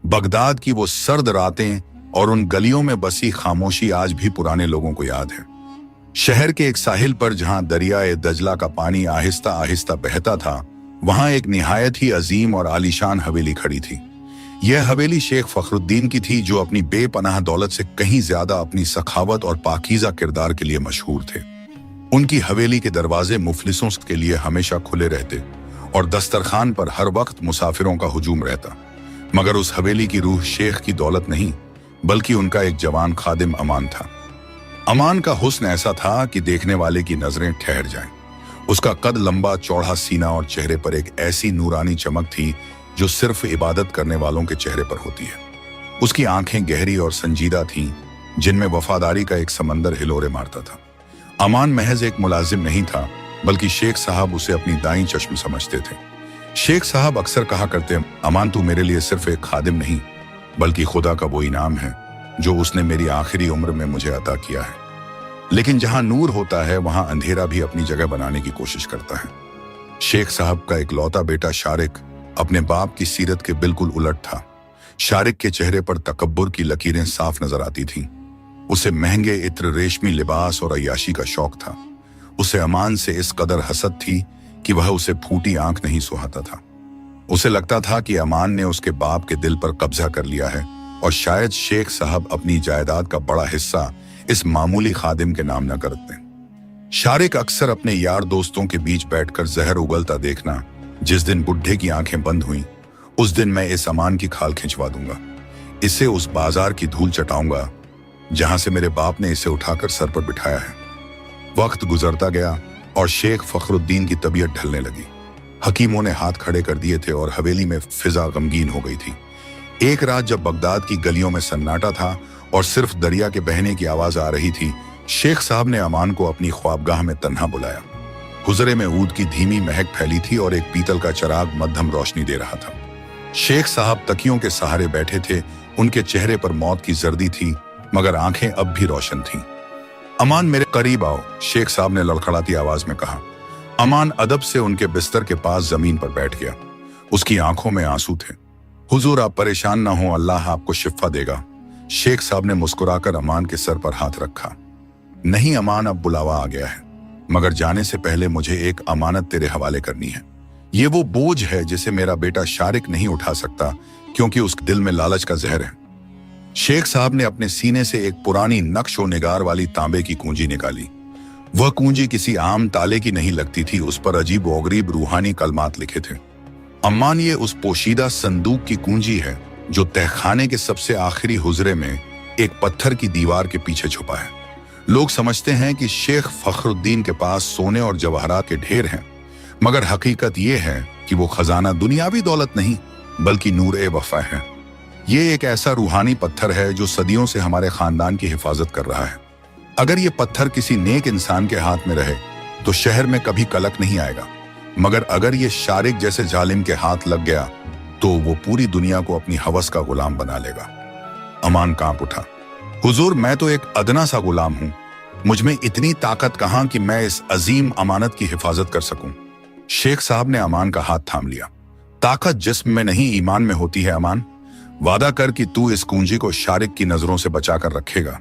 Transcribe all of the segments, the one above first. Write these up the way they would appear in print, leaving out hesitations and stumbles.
Baghdad की वो सर्द रातें और उन गलियों में बसी खामोशी आज भी पुराने लोगों को याद है। शहर के एक साहिल पर जहां दरियाए दजला का पानी आहिस्ता आहिस्ता बहता था, वहां एक निहायत ही अजीम और आलीशान हवेली खड़ी थी। यह हवेली शेख फखरुद्दीन की थी, जो अपनी बेपनाह दौलत से कहीं ज्यादा अपनी सखावत और पाकीज़ा किरदार के लिए मशहूर थे। उनकी हवेली के दरवाजे मुफलिसों के लिए हमेशा खुले रहते और दस्तरखान पर हर वक्त मुसाफिरों का हुजूम रहता। मगर उस हवेली की रूह शेख की दौलत नहीं, बल्कि उनका एक जवान खादिम अमान था। अमान का हुस्न ऐसा था कि देखने वाले की नजरें ठहर जाएं। उसका कद लंबा चौड़ा सीना और चेहरे पर एक ऐसी नूरानी चमक थी जो सिर्फ इबादत करने वालों के चेहरे पर होती है। उसकी आंखें गहरी और संजीदा थीं, जिनमें वफादारी का एक समंदर हिलोरे मारता था। अमान महज एक मुलाजिम नहीं था, बल्कि शेख साहब उसे अपनी दाईं चश्म समझते थे। शेख साहब अक्सर कहा करते, अमान तू मेरे लिए सिर्फ एक खादिम नहीं, बल्कि खुदा का वो इनाम है जो उसने मेरी आखिरी उम्र में मुझे अता किया है। लेकिन जहां नूर होता है, वहां अंधेरा भी अपनी जगह बनाने की कोशिश करता है। शेख साहब का एक लौता बेटा शारिक अपने बाप की सीरत के बिल्कुल उलट था। शारिक के चेहरे पर तकब्बुर की लकीरें साफ नजर आती थीं। उसे महंगे इत्र, रेशमी लिबास और अय्याशी का शौक था। उसे अमान से इस कदर हसद थी कि वह उसे फूटी आंख नहीं सुहाता था। उसे लगता था कि अमान ने उसके बाप के दिल पर कब्जा कर लिया है और शायद शेख साहब अपनी जायदाद का बड़ा हिस्सा इस मामूली खादिम के नाम न करते। शारिक अक्सर अपने यार दोस्तों के बीच बैठकर जहर उगलता देखना, जिस दिन बुढ़े की आंखें बंद हुई, उस दिन मैं इस अमान की खाल खिंचवा दूंगा, इसे उस बाजार की धूल चटाऊंगा जहां से मेरे बाप ने इसे उठाकर सर पर बिठाया है। वक्त गुजरता गया और शेख फखरुद्दीन की तबीयत ढलने लगी। हकीमों ने हाथ खड़े कर दिए थे और हवेली में फिजा गमगीन हो गई थी। एक रात जब बगदाद की गलियों में सन्नाटा था और सिर्फ दरिया के बहने की आवाज आ रही थी, शेख साहब ने अमान को अपनी ख्वाबगाह में तन्हा बुलाया। हुजरे में ऊद की धीमी महक फैली थी और एक पीतल का चराग मध्यम रोशनी दे रहा था। शेख साहब तकियों के सहारे बैठे थे। उनके चेहरे पर मौत की जर्दी थी, मगर आंखें अब भी रोशन थीं। अमान मेरे करीब आओ, शेख साहब ने लड़खड़ाती आवाज में कहा। अमान अदब से उनके बिस्तर के पास जमीन पर बैठ गया। उसकी आंखों में आंसू थे। हुजूर आप परेशान ना हो, अल्लाह आपको शिफा देगा। शेख साहब ने मुस्कुराकर अमान के सर पर हाथ रखा। नहीं अमान, अब बुलावा आ गया है, मगर जाने से पहले मुझे एक अमानत तेरे हवाले करनी है। ये वो बोझ है जिसे मेरा बेटा शारिक नहीं उठा सकता, क्योंकि उसके दिल में लालच का जहर है। शेख साहब ने अपने सीने से एक पुरानी नक्श और निगार वाली तांबे की कुंजी निकाली। वह कुंजी किसी आम ताले की नहीं लगती थी। उस पर अजीब व गरीब रूहानी कलमात लिखे थे। अम्मान, ये उस पोशीदा संदूक की कुंजी है जो तहखाने के सबसे आखिरी हुजरे में एक पत्थर की दीवार के पीछे छुपा है। लोग समझते हैं कि शेख फखरुद्दीन के पास सोने और जवाहरात के ढेर हैं, मगर हकीकत यह है कि वो खजाना दुनियावी दौलत नहीं, बल्कि नूर-ए-वफा है। ये एक ऐसा रूहानी पत्थर है जो सदियों से हमारे खानदान की हिफाजत कर रहा है। अगर ये पत्थर किसी नेक इंसान के हाथ में रहे तो शहर में कभी कलक नहीं आएगा, मगर अगर ये शारिक जैसे जालिम के हाथ लग गया तो वो पूरी दुनिया को अपनी हवस का गुलाम बना लेगा। अमान कांप उठा। हुजूर, मैं तो एक अदना सा गुलाम हूं। मुझ में इतनी ताकत कहां कि मैं इस अजीम अमानत की हिफाजत कर सकूं। शेख साहब ने अमान का हाथ थाम लिया। ताकत जिस्म में नहीं, ईमान में होती है अमान। वादा कर कि तू इस कुंजी को शारिक की नजरों से बचाकर रखेगा,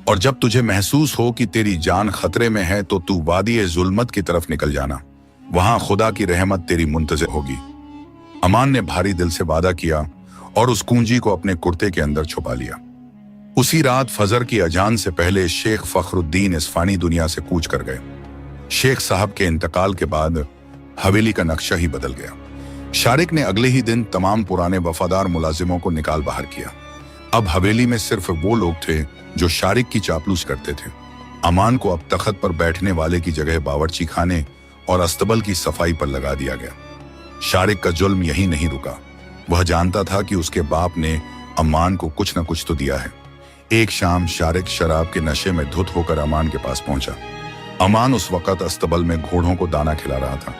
और जब तुझे महसूस हो कि तेरी जान खतरे में है तो तू वादी जुल्मत की तरफ निकल जाना। वहां खुदा की रहमत तेरी मुंतज़िर होगी। अमान ने भारी दिल से वादा किया और उस कुंजी को अपने कुर्ते के अंदर छुपा लिया। उसी रात फजर की अजान से पहले शेख फखरुद्दीन इस फानी दुनिया से कूच कर गए। शेख साहब के इंतकाल के बाद हवेली का नक्शा ही बदल गया। शारिक ने अगले ही दिन तमाम पुराने वफादार मुलाजिमों को निकाल बाहर किया। अब हवेली में सिर्फ वो लोग थे जो शारिक की चापलूस करते थे। अमान को अब तख्त पर बैठने वाले की जगह बावर्ची खाने और अस्तबल की सफाई पर लगा दिया गया। शारिक का जुल्म यही नहीं रुका। वह जानता था कि उसके बाप ने अमान को कुछ न कुछ तो दिया है। एक शाम शारिक शराब के नशे में धुत होकर अमान के पास पहुंचा। अमान उस वक्त अस्तबल में घोड़ों को दाना खिला रहा था।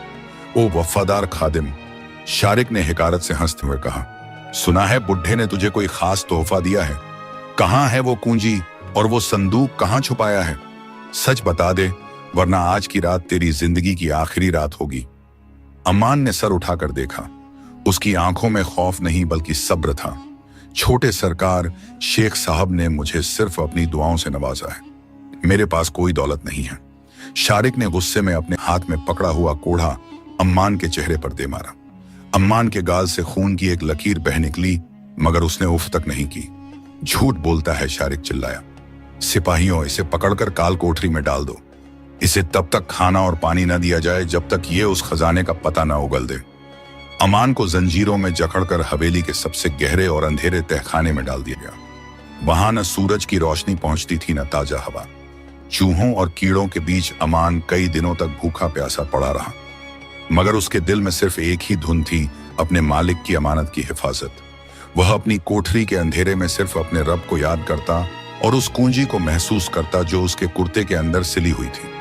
ओ वफादार खादिम, शारिक ने हिकारत से हंसते हुए कहा, सुना है बुढ़े ने तुझे कोई खास तोहफा दिया है। कहां है वो कुंजी और वो संदूक कहां छुपाया है? सच बता दे, वरना आज की रात तेरी जिंदगी की आखिरी रात होगी। अमान ने सर उठाकर देखा। उसकी आंखों में खौफ नहीं बल्कि सब्र था। छोटे सरकार, शेख साहब ने मुझे सिर्फ अपनी दुआओं से नवाजा है। मेरे पास कोई दौलत नहीं है। शारिक ने गुस्से में अपने हाथ में पकड़ा हुआ कोढ़ा अम्मान के चेहरे पर दे मारा। अम्मान के गाल से खून की एक लकीर बह निकली, मगर उसने उफ तक नहीं की। झूठ बोलता है, शारिक चिल्लाया। सिपाहियों, इसे पकड़कर काल कोठरी में डाल दो। इसे तब तक खाना और पानी न दिया जाए जब तक ये उस खजाने का पता न उगल दे। अमान को जंजीरों में जकड़कर हवेली के सबसे गहरे और अंधेरे तहखाने में डाल दिया गया। वहां न सूरज की रोशनी पहुंचती थी, न ताजा हवा। चूहों और कीड़ों के बीच अमान कई दिनों तक भूखा प्यासा पड़ा रहा, मगर उसके दिल में सिर्फ एक ही धुन थी, अपने मालिक की अमानत की हिफाजत। वह अपनी कोठरी के अंधेरे में सिर्फ अपने रब को याद करता और उस कुंजी को महसूस करता जो उसके कुर्ते के अंदर सिली हुई थी।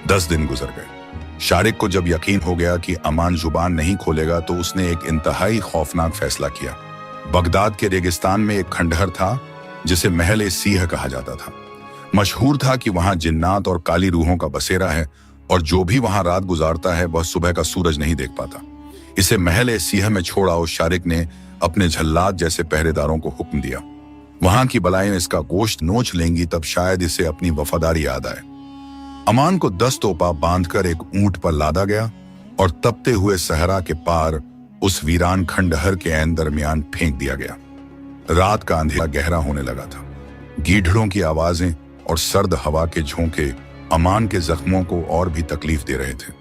10 दिन गुजर गए। शारिक को जब यकीन हो गया कि अमान जुबान नहीं खोलेगा तो उसने एक इंतहाई खौफनाक फैसला किया। बगदाद के रेगिस्तान में एक खंडहर था जिसे महल सीह कहा जाता था। मशहूर था कि वहां जिन्नात और काली रूहों का बसेरा है और जो भी वहां रात गुजारता है वह सुबह का सूरज नहीं देख पाता। इसे महल सीह में छोड़ आओ, शारिक ने अपने झल्लाद जैसे पहरेदारों को हुक्म दिया। वहां की बलाएं इसका गोश्त नोच लेंगी, तब शायद इसे अपनी वफादारी याद आए। अमान को 10 तोपा बांधकर एक ऊंट पर लादा गया और तपते हुए सहरा के पार उस वीरान खंडहर के ऐन दरमियान फेंक दिया गया। रात का अंधेरा गहरा होने लगा था। गीदड़ों की आवाजें और सर्द हवा के झोंके अमान के जख्मों को और भी तकलीफ दे रहे थे।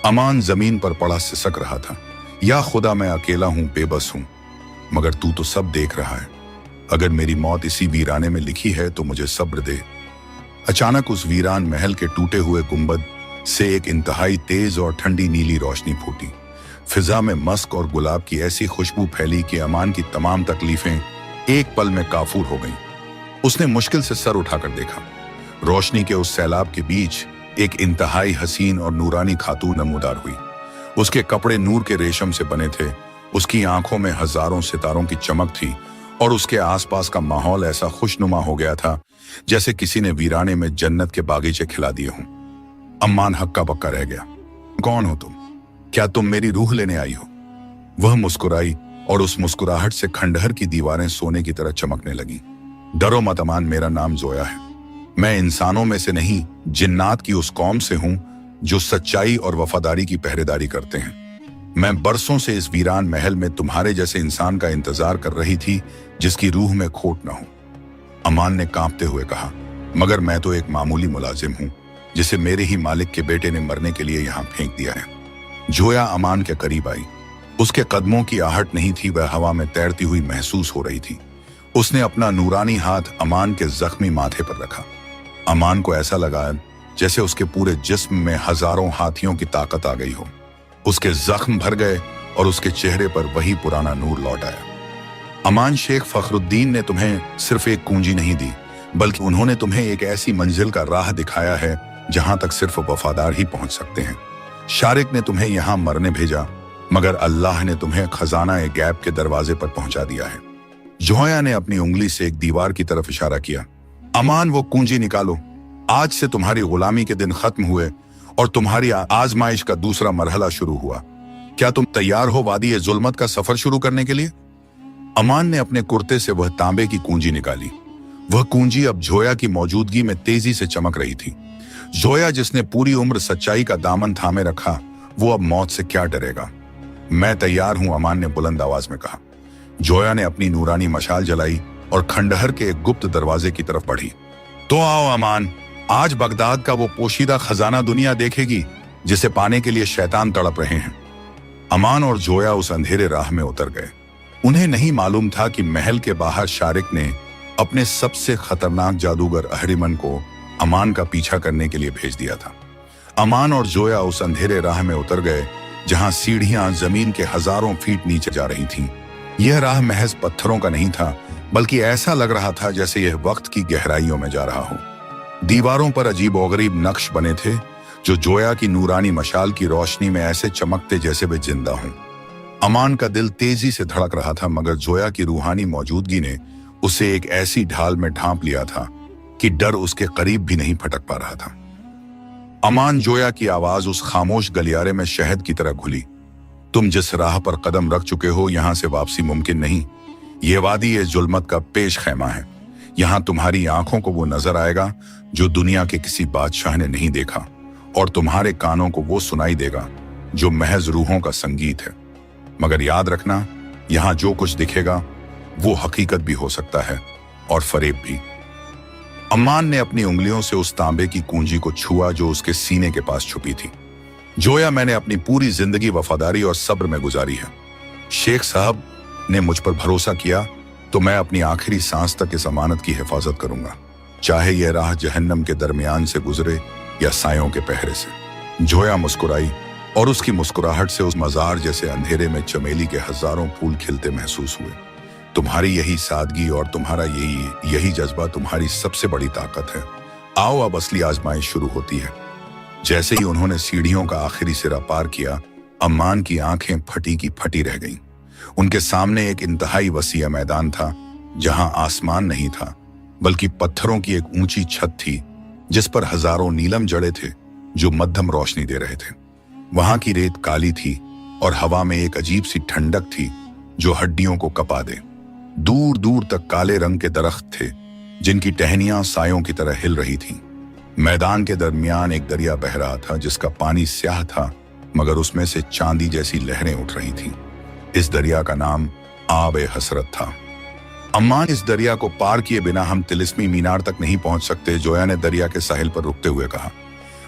अमान जमीन पर पड़ा सिसक रहा था। या खुदा, मैं अकेला हूं, बेबस हूं, मगर तू तो सब देख रहा है। अगर मेरी मौत इसी वीराने में लिखी है तो मुझे सब्र दे। अचानक उस वीरान महल के टूटे हुए गुंबद से एक इंतहाई तेज और ठंडी नीली रोशनी फूटी। फिजा में मस्क और गुलाब की ऐसी खुशबू फैली कि अमान की तमाम तकलीफें एक पल में काफूर हो गईं। उसने मुश्किल से सर उठाकर देखा। रोशनी के उस सैलाब के बीच एक इंतहाई हसीन और नूरानी खातून नमूदार हुई। उसके कपड़े नूर के रेशम से बने थे, उसकी आंखों में हजारों सितारों की चमक थी और उसके आसपास का माहौल ऐसा खुशनुमा हो गया था जैसे किसी ने वीराने में जन्नत के बागीचे खिला दिए हों। अम्मान हक्का बक्का रह गया। कौन हो तुम? क्या तुम मेरी रूह लेने आई हो? वह मुस्कुराई और उस मुस्कुराहट से खंडहर की दीवारें सोने की तरह चमकने लगी। डरो मत अमान, मेरा नाम जोया है। मैं इंसानों में से नहीं, जिन्नात की उस कौम से हूं जो सच्चाई और वफादारी की पहरेदारी करते हैं। मैं बरसों से इस वीरान महल में तुम्हारे जैसे इंसान का इंतजार कर रही थी जिसकी रूह में खोट न हो। अमान ने कांपते हुए कहा, मगर मैं तो एक मामूली मुलाजिम हूं जिसे मेरे ही मालिक के बेटे ने मरने के लिए यहां फेंक दिया है। जोया अमान के करीब आई। उसके कदमों की आहट नहीं थी, वह हवा में तैरती हुई महसूस हो रही थी। उसने अपना नूरानी हाथ अमान के जख्मी माथे पर रखा। अमान को ऐसा लगा जैसे उसके पूरे जिस्म में हजारों हाथियों की ताकत आ गई हो। उसके जख्म भर गए और उसके चेहरे पर वही पुराना नूर लौट आया। अमान, शेख फखरुद्दीन ने तुम्हें सिर्फ एक कुंजी नहीं दी, बल्कि उन्होंने तुम्हें एक ऐसी मंजिल का राह दिखाया है जहां तक सिर्फ वफादार ही पहुंच सकते हैं। शारिक ने तुम्हें यहां मरने भेजा, मगर अल्लाह ने तुम्हें खजाना ए गैब के दरवाजे पर पहुंचा दिया है। जोया ने अपनी उंगली से एक दीवार की तरफ इशारा किया। अमान, वो कुंजी निकालो। आज से तुम्हारी गुलामी के दिन खत्म हुए और तुम्हारी आजमाइश का दूसरा मरहला शुरू हुआ। क्या तुम तैयार हो वादी ए जुल्मत का सफर शुरू करने के लिए? अमान ने अपने कुर्ते से वह तांबे की कुंजी निकाली। वह कुंजी अब जोया की मौजूदगी में तेजी से चमक रही थी। जोया, जिसने पूरी उम्र सच्चाई का दामन थामे रखा, वो अब मौत से क्या डरेगा? मैं तैयार हूं, अमान ने बुलंद आवाज में कहा। जोया ने अपनी नूरानी मशाल जलाई और खंडहर के एक गुप्त दरवाजे की तरफ बढ़ी। तो आओ अमान, आज बगदाद का वो पोशीदा खजाना दुनिया देखेगी जिसे पाने के लिए शैतान तड़प रहे हैं। अमान और जोया उस अंधेरे राह में उतर गए। उन्हें नहीं मालूम था कि महल के बाहर शारिक ने अपने सबसे खतरनाक जादूगर अहरिमन को अमान का पीछा करने के लिए भेज दिया था। अमान और जोया उस अंधेरे राह में उतर गए जहां सीढ़ियां जमीन के हजारों फीट नीचे जा रही थीं। यह राह महज पत्थरों का नहीं था, बल्कि ऐसा लग रहा था जैसे यह वक्त की गहराइयों में जा रहा हो। दीवारों पर अजीबोगरीब नक्श बने थे जो जोया की नूरानी मशाल की रोशनी में ऐसे चमकते जैसे वे जिंदा हों। अमान का दिल तेजी से धड़क रहा था, मगर जोया की रूहानी मौजूदगी ने उसे एक ऐसी ढाल में ढांप लिया था कि डर उसके करीब भी नहीं फटक पा रहा था। अमान, जोया की आवाज उस खामोश गलियारे में शहद की तरह घुली। तुम जिस राह पर कदम रख चुके हो, यहां से वापसी मुमकिन नहीं। ये वादी ये जुल्मत का पेश खैमा है। यहाँ तुम्हारी आंखों को वो नजर आएगा जो दुनिया के किसी बादशाह ने नहीं देखा, और तुम्हारे कानों को वो सुनाई देगा जो महज रूहों का संगीत है। मगर याद रखना, यहाँ जो कुछ दिखेगा वो हकीकत भी हो सकता है और फरेब भी। अम्मान ने अपनी उंगलियों से उस तांबे की कुंजी को छुआ जो उसके सीने के पास छुपी थी। जोया, मैंने अपनी पूरी जिंदगी वफादारी और सब्र में गुजारी है। शेख साहब ने मुझ पर भरोसा किया तो मैं अपनी आखिरी सांस तक इस अमानत की हिफाजत करूंगा, चाहे यह राह जहन्नम के दरमियान से गुजरे या सायों के पहरे से। जोया मुस्कुराई और उसकी मुस्कुराहट से उस मजार जैसे अंधेरे में चमेली के हजारों फूल खिलते महसूस हुए। तुम्हारी यही सादगी और तुम्हारा यही जज्बा तुम्हारी सबसे बड़ी ताकत है। आओ, अब असली आजमाइश शुरू होती है। जैसे ही उन्होंने सीढ़ियों का आखिरी सिरा पार किया, अम्मान की आंखें फटी की फटी रह गईं। उनके सामने एक इंतहाई वसीया मैदान था, जहां आसमान नहीं था बल्कि पत्थरों की एक ऊंची छत थी जिस पर हजारों नीलम जड़े थे जो मध्यम रोशनी दे रहे थे। वहां की रेत काली थी और हवा में एक अजीब सी ठंडक थी जो हड्डियों को कपा दे। दूर दूर तक काले रंग के दरख्त थे जिनकी टहनियां सायों की तरह हिल रही थीं। मैदान के दरमियान एक दरिया बह रहा था जिसका पानी स्याह था, मगर उसमें से चांदी जैसी लहरें उठ रही थीं। इस दरिया का नाम आब हसरत था। अम्मान, इस दरिया को पार किए बिना हम तिलिस्मी मीनार तक नहीं पहुंच सकते, जोया ने दरिया के साहिल पर रुकते हुए कहा।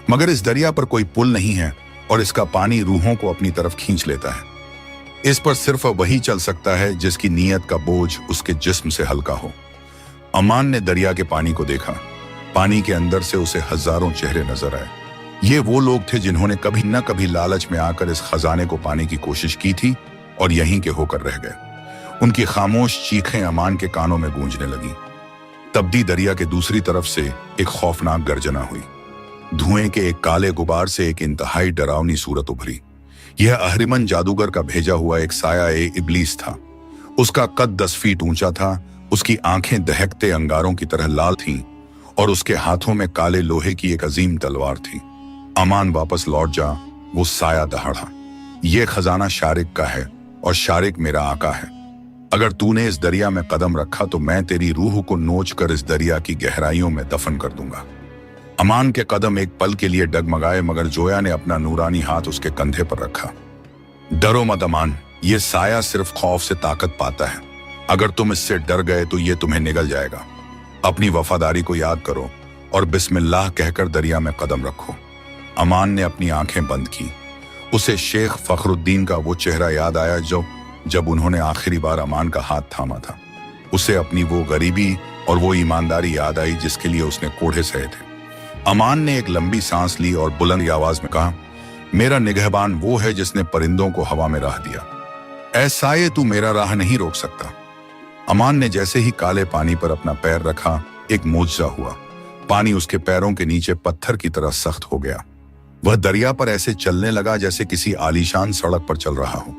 मगर इस दरिया पर कोई पुल नहीं है और इसका पानी रूहों को अपनी तरफ खींच लेता है। इस पर सिर्फ वही चल सकता है जिसकी नीयत का बोझ उसके जिस्म से हल्का हो। अम्मान ने दरिया के पानी को देखा। पानी के अंदर से उसे हजारों चेहरे नजर आए। ये वो लोग थे जिन्होंने कभी न कभी लालच में आकर इस खजाने को पाने की कोशिश की थी और यहीं के होकर रह गए। उनकी खामोश चीखें अम्मान के कानों में गूंजने लगी। तब्दी दरिया के दूसरी तरफ से एक खौफनाक गर्जना हुई। धुएं के एक काले गुबार से एक इंतहाई डरावनी सूरत उभरी। यह अहरिमन जादूगर का भेजा हुआ एक साया इब्लीस था। उसका कद 10 फीट ऊंचा था, उसकी आंखें दहकते अंगारों की तरह लाल थीं और उसके हाथों में काले लोहे की एक अजीम तलवार थी। अमान, वापस लौट जा, वो साया दहाड़ा। यह खजाना शारिक का है और शारिक मेरा आका है। अगर तूने इस दरिया में कदम रखा तो मैं तेरी रूह को नोच कर इस दरिया की गहराइयों में दफन कर दूंगा। अमान के कदम एक पल के लिए डगमगाए, मगर जोया ने अपना नूरानी हाथ उसके कंधे पर रखा। डरो मत अमान, ये साया सिर्फ खौफ से ताकत पाता है। अगर तुम इससे डर गए तो ये तुम्हें निगल जाएगा। अपनी वफादारी को याद करो और बिस्मिल्लाह कहकर दरिया में कदम रखो। अमान ने अपनी आंखें बंद की। उसे शेख फखरुद्दीन का वो चेहरा याद आया जब उन्होंने आखिरी बार अमान का हाथ थामा था। उसे अपनी वो गरीबी और वो ईमानदारी याद आई जिसके लिए उसने कोढ़े सहे थे। अमान ने एक लंबी सांस ली और बुलंद आवाज में कहा, मेरा निगहबान वो है जिसने परिंदों को हवा में राह दिया। ऐसा ये तू मेरा राह नहीं रोक सकता। अमान ने जैसे ही काले पानी पर अपना पैर रखा, एक मोजा हुआ। पानी उसके पैरों के नीचे पत्थर की तरह सख्त हो गया। वह दरिया पर ऐसे चलने लगा जैसे किसी आलीशान सड़क पर चल रहा हो।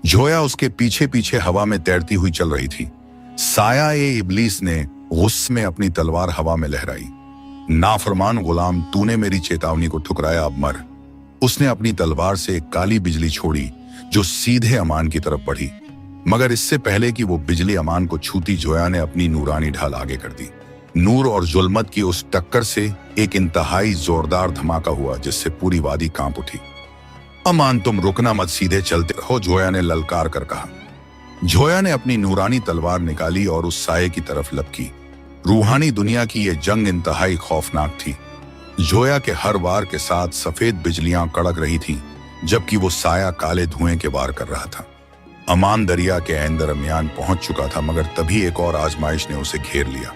जोया उसके पीछे पीछे हवा में तैरती हुई चल रही थी। साया इब्लीस ने गुस्से में अपनी तलवार हवा में लहराई। नाफरमान गुलाम, तूने मेरी चेतावनी को ठुकराया, अब मर। उसने अपनी तलवार से एक काली बिजली छोड़ी जो सीधे अमान की तरफ बढ़ी, मगर इससे पहले कि वो बिजली अमान को छूती, जोया ने अपनी नूरानी ढाल आगे कर दी। नूर और जुल्मत की उस टक्कर से एक इंतहाई जोरदार धमाका हुआ जिससे पूरी वादी कांप उठी। अमान, तुम रुकना मत, सीधे चलते रहो, जोया ने ललकार कर कहा। जोया ने अपनी नूरानी तलवार निकाली और उस साये की तरफ लपकी। रूहानी दुनिया की यह जंग इंतहाई खौफनाक थी। जोया के हर वार के साथ सफेद बिजलियां कड़क रही थीं, जबकि वो साया काले धुएं के वार कर रहा था। अमान दरिया के ऐन दरमियान पहुंच चुका था, मगर तभी एक और आजमाइश ने उसे घेर लिया।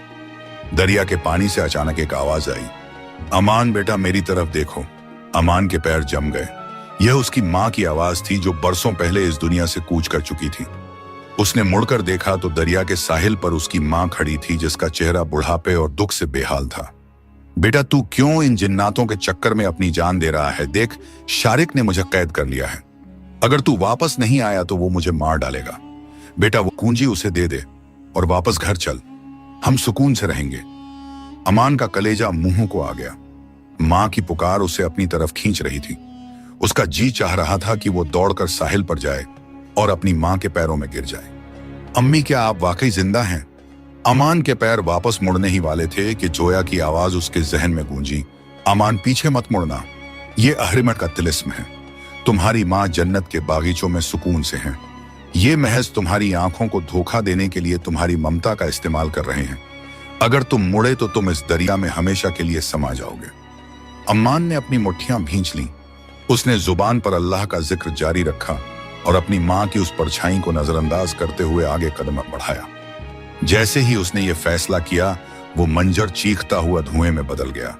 दरिया के पानी से अचानक एक आवाज आई, अमान बेटा, मेरी तरफ देखो। अमान के पैर जम गए। यह उसकी माँ की आवाज थी जो बरसों पहले इस दुनिया से कूच कर चुकी थी। उसने मुड़कर देखा तो दरिया के साहिल पर उसकी माँ खड़ी थी, जिसका चेहरा बुढ़ापे और दुख से बेहाल था। बेटा, तू क्यों इन जिन्नातों के चक्कर में अपनी जान दे रहा है? देख, शारिक ने मुझे कैद कर लिया है। अगर तू वापस नहीं आया तो वो मुझे मार डालेगा। बेटा, वो कुंजी उसे दे दे और वापस घर चल, हम सुकून से रहेंगे। अमान का कलेजा मुंह को आ गया। माँ की पुकार उसे अपनी तरफ खींच रही थी। उसका जी चाह रहा था कि वो दौड़कर साहिल पर जाए और अपनी माँ के पैरों में गिर जाए। अम्मी, क्या आप वाकई जिंदा हैं? अमान के पैर वापस मुड़ने ही वाले थे कि जोया की आवाज उसके जहन में गूंजी। अमान, पीछे मत मुड़ना, ये अहरिमन का तिलिस्म है। तुम्हारी माँ जन्नत के बागीचों में सुकून से हैं। ये महज तुम्हारी आंखों को धोखा देने के लिए तुम्हारी ममता का इस्तेमाल कर रहे हैं। अगर तुम मुड़े तो तुम इस दरिया में हमेशा के लिए समा जाओगे। अम्मान ने अपनी मुट्ठियां भींच लीं। उसने जुबान पर अल्लाह का जिक्र जारी रखा और अपनी माँ की उस परछाई को नजरअंदाज करते हुए आगे कदम बढ़ाया। जैसे ही उसने ये फैसला किया, वो मंजर चीखता हुआ धुएं में बदल गया।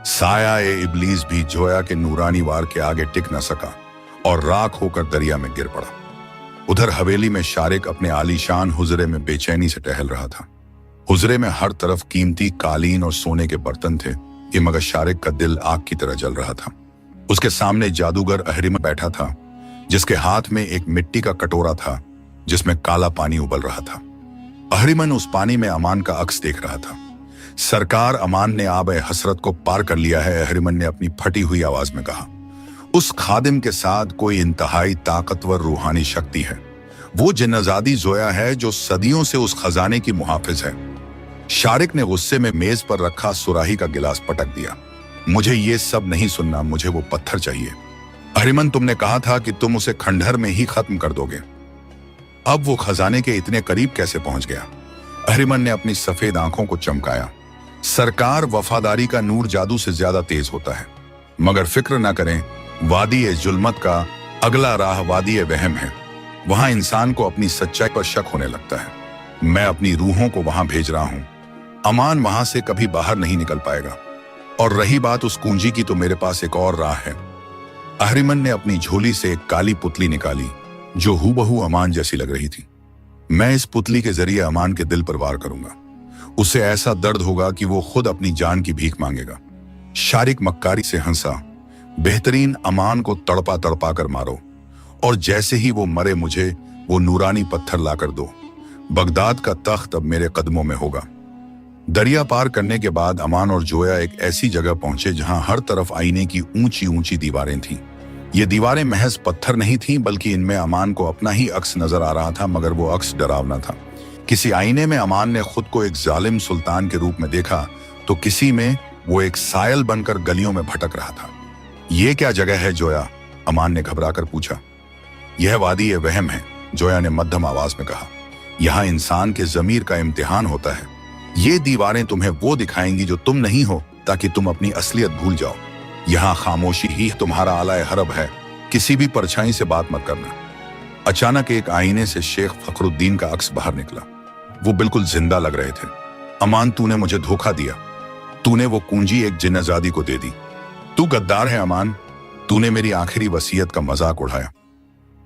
साया ए इब्लीस भी जोया के नूरानी वार के आगे टिक न सका और राख होकर दरिया में गिर पड़ा। उधर हवेली में शारिक अपने आलीशान हुजरे में बेचैनी से टहल रहा था। हुजरे में हर तरफ कीमती कालीन और सोने के बर्तन थे, ये मगर शारिक का दिल आग की तरह जल रहा था। उसके सामने जादूगर अहरिमन बैठा था, जिसके हाथ में एक मिट्टी का कटोरा था जिसमें काला पानी उबल रहा था। अहरिमन उस पानी में अमान का अक्स देख रहा था। सरकार, अमान ने आब हसरत को पार कर लिया है, अहरिमन ने अपनी फटी हुई आवाज में कहा। उस खादिम के साथ कोई इंतहाई ताकतवर रूहानी शक्ति है। वो जिन्नजादी जोया है जो सदियों से उस खजाने की मुहाफिज है। शारिक ने गुस्से में मेज पर रखा सुराही का गिलास पटक दिया। मुझे ये सब नहीं सुनना, मुझे वो पत्थर चाहिए। अहरिमन, तुमने कहा था कि तुम उसे खंडहर में ही खत्म कर दोगे। अब वो खजाने के इतने करीब कैसे पहुंच गया? अहरिमन ने अपनी सफेद आंखों को चमकाया। सरकार, वफादारी का नूर जादू से ज्यादा तेज होता है, मगर फिक्र ना करें, वादी ए जुल्मत का अगला राह वादी ए वहम है। वहां इंसान को अपनी सच्चाई पर शक होने लगता है। मैं अपनी रूहों को वहां भेज रहा हूं। अमान वहां से कभी बाहर नहीं निकल पाएगा। और रही बात उस कुंजी की, तो मेरे पास एक और राह है। अहरिमन ने अपनी झोली से एक काली पुतली निकाली जो हूबहू अमान जैसी लग रही थी। मैं इस पुतली के जरिए अमान के दिल पर वार करूंगा। उसे ऐसा दर्द होगा कि वो खुद अपनी जान की भीख मांगेगा। शारिक मक्कारी से हंसा। बेहतरीन, अमान को तड़पा तड़पा कर मारो, और जैसे ही वो मरे मुझे वो नूरानी पत्थर लाकर दो। बगदाद का तख्त अब मेरे कदमों में होगा। दरिया पार करने के बाद अमान और जोया एक ऐसी जगह पहुंचे जहां हर तरफ आईने की ऊंची ऊंची दीवारें थीं। ये दीवारें महज पत्थर नहीं थीं, बल्कि इनमें अमान को अपना ही अक्स नजर आ रहा था, मगर वो अक्स डरावना था। किसी आईने में अमान ने खुद को एक जालिम सुल्तान के रूप में देखा, तो किसी में वो एक सायल बनकर गलियों में भटक रहा था। ये क्या जगह है जोया? अमान ने घबराकर पूछा। यह वादी ए वहम है, जोया ने मध्यम आवाज में कहा। यहाँ इंसान के जमीर का इम्तिहान होता है। ये दीवारें तुम्हें वो दिखाएंगी जो तुम नहीं हो, ताकि तुम अपनी असलियत भूल जाओ। यहाँ खामोशी ही तुम्हारा आला हरब है, किसी भी परछाई से बात मत करना। अचानक एक आईने से शेख फखरुद्दीन का अक्स बाहर निकला। वो बिल्कुल जिंदा लग रहे थे। अमान, तूने मुझे धोखा दिया। तूने वो कुंजी एक जिन्नजादी को दे दी। तू गद्दार है अमान। तूने मेरी आखिरी वसीयत का मजाक उड़ाया।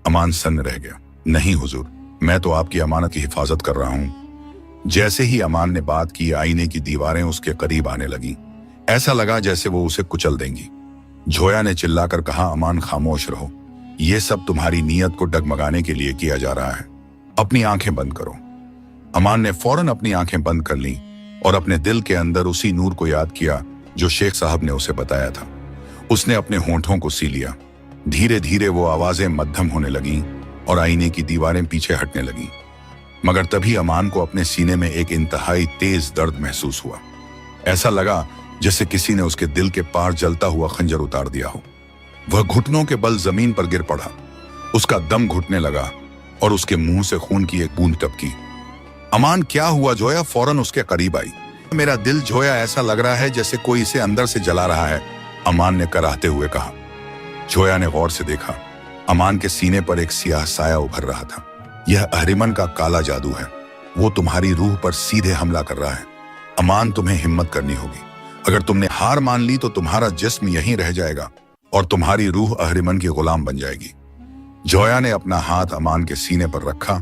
अमान सन्न रह गया। नहीं हुजूर, मैं तो आपकी अमानत की हिफाजत कर रहा हूं। जैसे ही अमान ने बात की, आईने की दीवारें उसके करीब आने लगी। ऐसा लगा जैसे वो उसे कुचल देंगी। जोया ने चिल्लाकर कहा, अमान खामोश रहो। ये सब तुम्हारी नीयत को डगमगाने के लिए किया जा रहा है। अपनी आंखें बंद करो। अमान ने फौरन अपनी आंखें बंद कर लीं और अपने दिल के अंदर उसी नूर को याद किया जो शेख साहब ने उसे बताया था। उसने अपने होंठों को सी लिया। धीरे धीरे वो आवाजें मध्यम होने लगीं और आईने की दीवारें पीछे हटने लगीं। मगर तभी अमान को अपने सीने में एक इंतहाई तेज दर्द महसूस हुआ। ऐसा लगा जैसे किसी ने उसके दिल के पार जलता हुआ खंजर उतार दिया हो। वह घुटनों के बल जमीन पर गिर पड़ा। उसका दम घुटने लगा और उसके मुंह से खून की एक बूंद टपकी। अमान, क्या हुआ? जोया फौरन उसके करीब आई। मेरा दिल जोया, ऐसा लग रहा है जैसे कोई इसे अंदर से जला रहा है, अमान ने कराहते हुए कहा। जोया ने गौर से देखा। अमान के सीने पर एक सियाह साया उभर रहा था। यह अहरिमन का काला जादू है। वो तुम्हारी रूह पर सीधे हमला कर रहा है। अमान, तुम्हें हिम्मत करनी होगी। अगर तुमने हार मान ली तो तुम्हारा जिस्म यहीं रह जाएगा और तुम्हारी रूह अहरिमन की गुलाम बन जाएगी। जोया ने अपना हाथ अमान के सीने पर रखा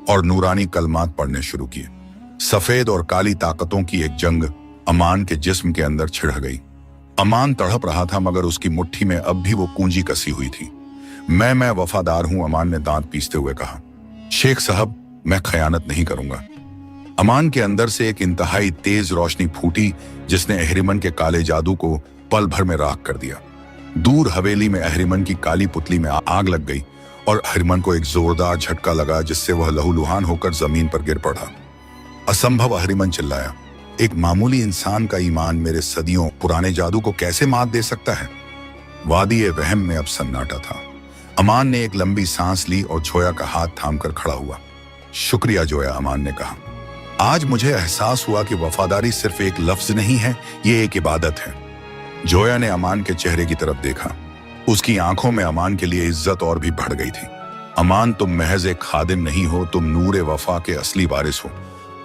और नूरानी कलमात पढ़ने शुरू किए। सफेद और काली ताकतों की एक जंग अमान के जिस्म के अंदर छिड़ गई। अमान तड़प रहा था, मगर उसकी मुट्ठी में अब भी वो कुंजी कसी हुई थी। मैं वफादार हूं, अमान ने दांत पीसते हुए कहा। शेख साहब, मैं खयानत नहीं करूंगा। अमान के अंदर से एक इंतहाई तेज रोशनी फूटी जिसने अहरिमन के काले जादू को पल भर में राख कर दिया। दूर हवेली में अहरिमन की काली पुतली में आग लग गई और अहिरमन को एक जोरदार झटका लगा जिससे वह लहूलुहान होकर जमीन पर गिर पड़ा। असंभव, अहिरमन चिल्लाया। एक मामूली इंसान का ईमान मेरे सदियों पुराने जादू को कैसे मात दे सकता है? वादी वहम में अब सन्नाटा था। अमान ने एक लंबी सांस ली और जोया का हाथ थामकर खड़ा हुआ। शुक्रिया जोया, अमान ने कहा। आज मुझे एहसास हुआ कि वफादारी सिर्फ एक लफ्ज नहीं है, ये एक इबादत है। जोया ने अमान के चेहरे की तरफ देखा। उसकी आंखों में अमान के लिए इज्जत और भी बढ़ गई थी। अमान, तुम महज एक खादिम नहीं हो, तुम नूरे वफा के असली वारिस हो।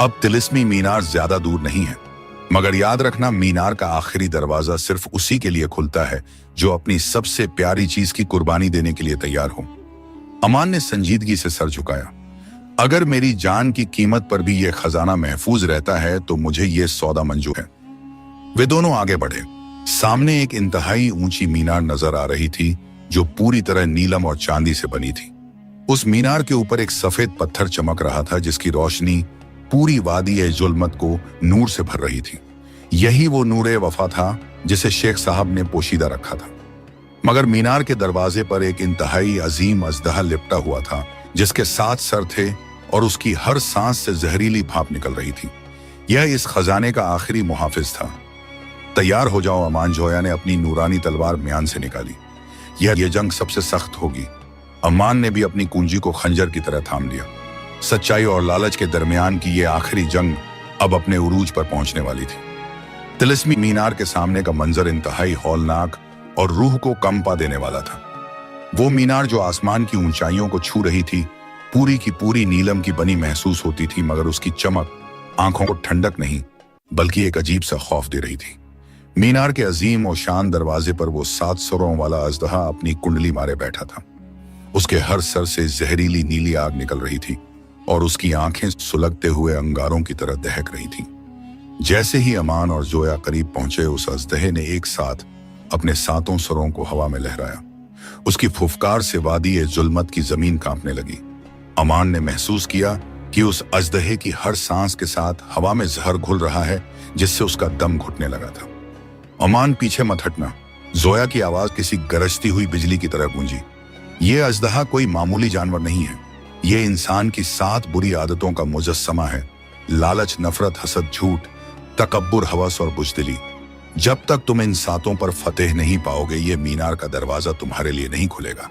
अब तिलिस्मी मीनार ज्यादा दूर नहीं है, मगर याद रखना, मीनार का आखिरी दरवाजा सिर्फ उसी के लिए खुलता है जो अपनी सबसे प्यारी चीज की कुर्बानी देने के लिए तैयार हो। अमान ने संजीदगी से सर झुकाया। अगर मेरी जान की कीमत पर भी यह खजाना महफूज रहता है तो मुझे यह सौदा मंजूर है। वे दोनों आगे बढ़े। सामने एक इंतहाई ऊंची मीनार नजर आ रही थी जो पूरी तरह नीलम और चांदी से बनी थी। उस मीनार के ऊपर एक सफेद पत्थर चमक रहा था जिसकी रोशनी पूरी वादी जुल्मत को नूर से भर रही थी। यही वो नूरे वफा था जिसे शेख साहब ने पोशीदा रखा था। मगर मीनार के दरवाजे पर एक इंतहाई अजीम अजदहा लिपटा हुआ था जिसके 7 सर थे और उसकी हर सांस से जहरीली भाप निकल रही थी। यह इस खजाने का आखिरी मुहाफिज था। तैयार हो जाओ अमान, जोया ने अपनी नूरानी तलवार म्यान से निकाली। यह जंग सबसे सख्त होगी। अमान ने भी अपनी कुंजी को खंजर की तरह थाम लिया। सच्चाई और लालच के दरमियान की यह आखिरी जंग अब अपने उरूज पर पहुंचने वाली थी। तिलिस्मी मीनार के सामने का मंजर इंतहाई हौलनाक और रूह को कंपा देने वाला था। वो मीनार जो आसमान की ऊंचाइयों को छू रही थी, पूरी की पूरी नीलम की बनी महसूस होती थी, मगर उसकी चमक आंखों को ठंडक नहीं बल्कि एक अजीब सा खौफ दे रही थी। मीनार के अजीम और शान दरवाजे पर वो 7 सरों वाला अजदहा अपनी कुंडली मारे बैठा था। उसके हर सर से जहरीली नीली आग निकल रही थी और उसकी आंखें सुलगते हुए अंगारों की तरह दहक रही थीं। जैसे ही अमान और जोया करीब पहुंचे, उस अजदहे ने एक साथ अपने 7 सरों को हवा में लहराया। उसकी फुफकार से वादी जुल्मत की जमीन कांपने लगी। अमान ने महसूस किया कि उस अजदहे की हर सांस के साथ हवा में जहर घुल रहा है जिससे उसका दम घुटने लगा था। अमान, पीछे मत हटना, जोया की आवाज किसी गरजती हुई बिजली की तरह गूंजी। ये अजदहा कोई मामूली जानवर नहीं है। ये इंसान की 7 बुरी आदतों का मुजस्समा है। लालच, नफरत, हसद, झूठ, तकब्बुर, हवस और बुज़दिली। जब तक तुम इन 7 पर फतेह नहीं पाओगे, ये मीनार का दरवाजा तुम्हारे लिए नहीं खुलेगा।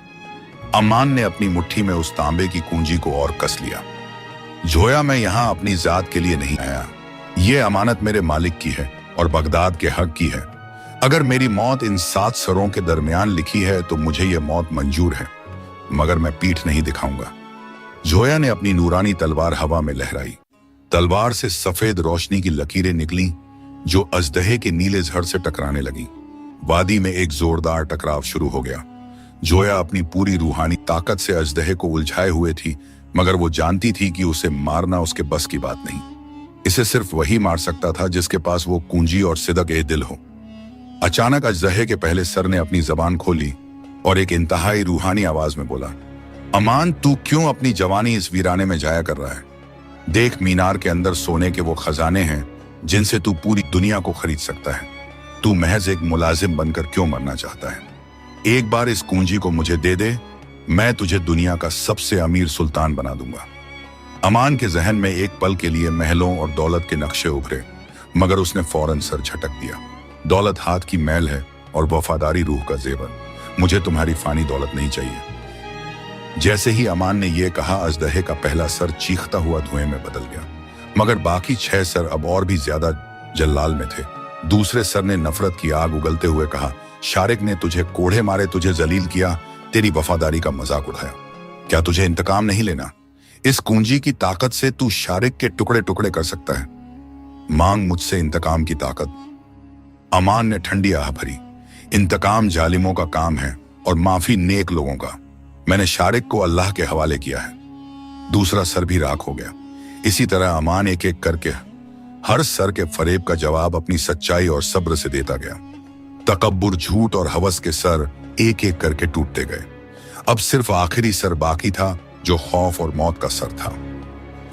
अमान ने अपनी मुट्ठी में उस तांबे की कुंजी को और कस लिया। जोया, मैं यहाँ अपनी जात के लिए नहीं आया। ये अमानत मेरे मालिक की है और बगदाद के हक की है। अगर मेरी मौत इन 7 सरों के दरमियान लिखी है तो मुझे ये मौत मंजूर है, मगर मैं पीठ नहीं दिखाऊंगा। जोया ने अपनी नूरानी तलवार हवा में लहराई। तलवार से सफेद रोशनी की लकीरें निकली जो अजदहे के नीले जहर से टकराने लगी। वादी में एक जोरदार टकराव शुरू हो गया। जोया अपनी पूरी रूहानी ताकत से अजदहे को उलझाए हुए थी, मगर वो जानती थी कि उसे मारना उसके बस की बात नहीं। इसे सिर्फ वही मार सकता था जिसके पास वो कुंजी और सिदक दिल हो। अचानक अजदहे के पहले सर ने अपनी जबान खोली और एक इंतहाई रूहानी आवाज में बोला, अमान, तू क्यों अपनी जवानी इस वीराने में जाया कर रहा है? देख, मीनार के अंदर सोने के वो खजाने हैं जिनसे तू पूरी दुनिया को खरीद सकता है। तू महज एक मुलाजिम बनकर क्यों मरना चाहता है? एक बार इस कुंजी को मुझे दे दे, मैं तुझे दुनिया का सबसे अमीर सुल्तान बना दूंगा। अमान के जहन में एक पल के लिए महलों और दौलत के नक्शे उभरे, मगर उसने फौरन सर झटक दिया। दौलत हाथ की मैल है और वफादारी रूह का जेवर। मुझे तुम्हारी फानी दौलत नहीं चाहिए। जैसे ही अमान ने यह कहा, अजदहे का पहला सर चीखता हुआ धुएं में बदल गया, मगर बाकी 6 सर अब और भी ज्यादा जल्लाल में थे। दूसरे सर ने नफरत की आग उगलते हुए कहा, शारिक ने तुझे कोड़े मारे, तुझे जलील किया, तेरी वफादारी का मजाक उड़ाया। क्या तुझे इंतकाम नहीं लेना? इस कुंजी की ताकत से तू शारिक के टुकड़े टुकड़े कर सकता है। मांग मुझसे इंतकाम की ताकत। अमान ने ठंडी आह भरी। इंतकाम जालिमों का काम है और माफी नेक लोगों का। मैंने शारिक को अल्लाह के हवाले किया है। दूसरा सर भी राख हो गया। इसी तरह अमान एक एक करके हर सर के फरेब का जवाब अपनी सच्चाई और सब्र से देता गया। तकब्बुर, झूठ और हवस के सर एक एक करके टूटते गए। अब सिर्फ आखिरी सर बाकी था जो खौफ और मौत का सर था।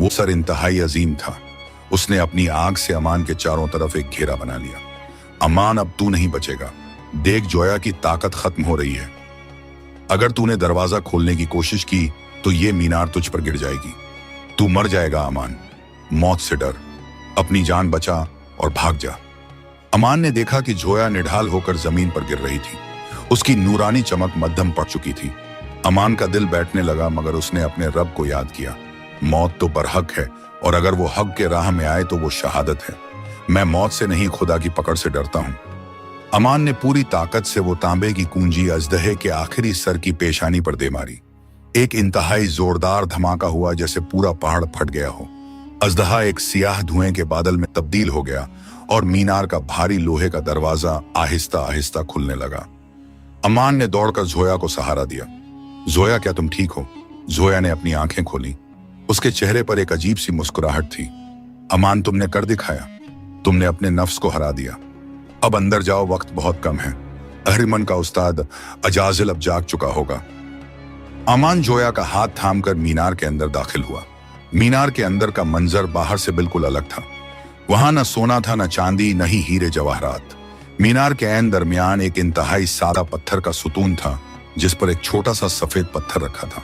वो सर इंतहाई अजीम था। उसने अपनी आग से अमान के चारों तरफ एक घेरा बना लिया। अमान, अब तू नहीं बचेगा। देख, जोया की ताकत खत्म हो रही है। अगर तूने दरवाजा खोलने की कोशिश की तो ये मीनार तुझ पर गिर जाएगी। तू मर जाएगा अमान। मौत से डर, अपनी जान बचा और भाग जा। अमान ने देखा कि जोया निढाल होकर जमीन पर गिर रही थी। उसकी नूरानी चमक मध्यम पड़ चुकी थी। अमान का दिल बैठने लगा, मगर उसने अपने रब को याद किया। मौत तो बरहक है, और अगर वो हक के राह में आए तो वो शहादत है। मैं मौत से नहीं, खुदा की पकड़ से डरता हूं। अमान ने पूरी ताकत से वो तांबे की कुंजी अजदहे के आखिरी सर की पेशानी पर दे मारी। एक इंतहाई जोरदार धमाका हुआ, जैसे पूरा पहाड़ फट गया हो। अजदहा एक सियाह धुएं के बादल में तब्दील हो गया और मीनार का भारी लोहे का दरवाजा आहिस्ता आहिस्ता खुलने लगा। अमान ने दौड़कर जोया को सहारा दिया। जोया, क्या तुम ठीक हो? जोया ने अपनी आंखें खोली। उसके चेहरे पर एक अजीब सी मुस्कुराहट थी। अमान, तुमने कर दिखाया। तुमने अपने नफ्स को हरा दिया। अब अंदर जाओ, वक्त बहुत कम है। अहरिमन का उस्ताद अजाजिल अब जाग चुका होगा। अमान जोया का हाथ थामकर मीनार के अंदर दाखिल हुआ। मीनार के अंदर का मंजर बाहर से बिल्कुल अलग था। वहां न सोना था, न चांदी, न ही हीरे जवाहरात। मीनार के ऐन दरमियान एक इंतहाई सादा पत्थर का सुतून था, जिस पर एक छोटा सा सफेद पत्थर रखा था।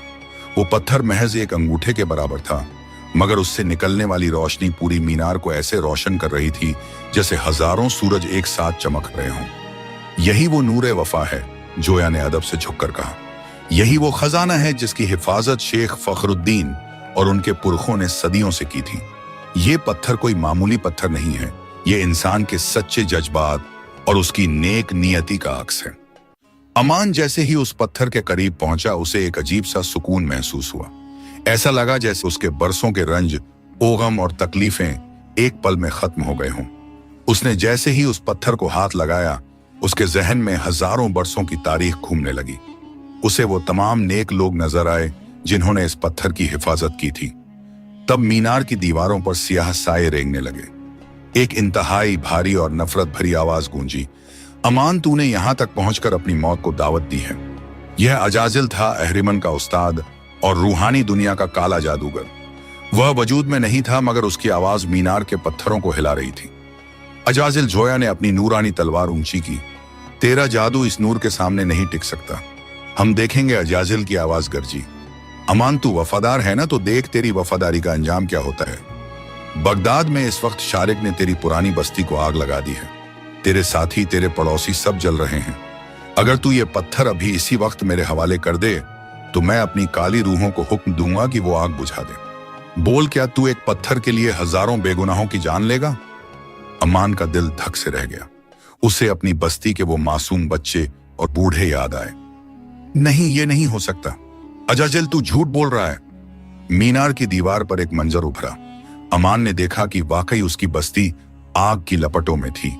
वो पत्थर महज एक अंगूठे के बराबर था, मगर उससे निकलने वाली रोशनी पूरी मीनार को ऐसे रोशन कर रही थी जैसे हजारों सूरज एक साथ चमक रहे हों। यही वो नूरे वफा है, जोया ने अदब से झुककर कहा। यही वो खजाना है जिसकी हिफाजत शेख फखरुद्दीन और उनके पुरखों ने सदियों से की थी। ये पत्थर कोई मामूली पत्थर नहीं है, ये इंसान के सच्चे जज्बात और उसकी नेक नियति का अक्स है। अमान जैसे ही उस पत्थर के करीब पहुंचा, उसे एक अजीब सा सुकून महसूस हुआ। ऐसा लगा जैसे उसके बरसों के रंज, ओगम और तकलीफें एक पल में खत्म हो गए हों। उसने जैसे ही उस पत्थर को हाथ लगाया, उसके जहन में हजारों बरसों की तारीख घूमने लगी। उसे वो तमाम नेक लोग नजर आए जिन्होंने इस पत्थर की हिफाजत की थी। तब मीनार की दीवारों पर सियाह साए रेंगने लगे। एक इंतहाई भारी और नफरत भरी आवाज गूंजी, अमान, तूने यहां तक पहुंचकर अपनी मौत को दावत दी है। यह अजाजिल था, अहरिमन का उस्ताद और रूहानी दुनिया का काला जादूगर। वह वजूद में नहीं था, मगर उसकी आवाज मीनार के पत्थरों को हिला रही थी। अजाजिल, जोया ने अपनी नूरानी तलवार ऊंची की। तेरा जादू इस नूर के सामने नहीं टिक सकता। हम देखेंगे। अजाजिल की आवाज गरजी। अमान, तू वफादार है ना, तो देख तेरी वफादारी का अंजाम क्या होता है। बगदाद में इस वक्त शारिक ने तेरी पुरानी बस्ती को आग लगा दी है। तेरे साथी, तेरे पड़ोसी सब जल रहे हैं। अगर तू ये पत्थर अभी इसी वक्त मेरे हवाले कर दे तो मैं अपनी काली रूहों को हुक्म दूंगा कि वो आग बुझा दे। बोल, क्या तू एक पत्थर के लिए हजारों बेगुनाहों की जान लेगा? अमान का दिल धक से रह गया। उसे अपनी बस्ती के वो मासूम बच्चे और बूढ़े याद आए। नहीं, ये नहीं हो सकता। अजाजिल, तू झूठ बोल रहा है। मीनार की दीवार पर एक मंजर उभरा। अमान ने देखा कि वाकई उसकी बस्ती आग की लपटों में थी।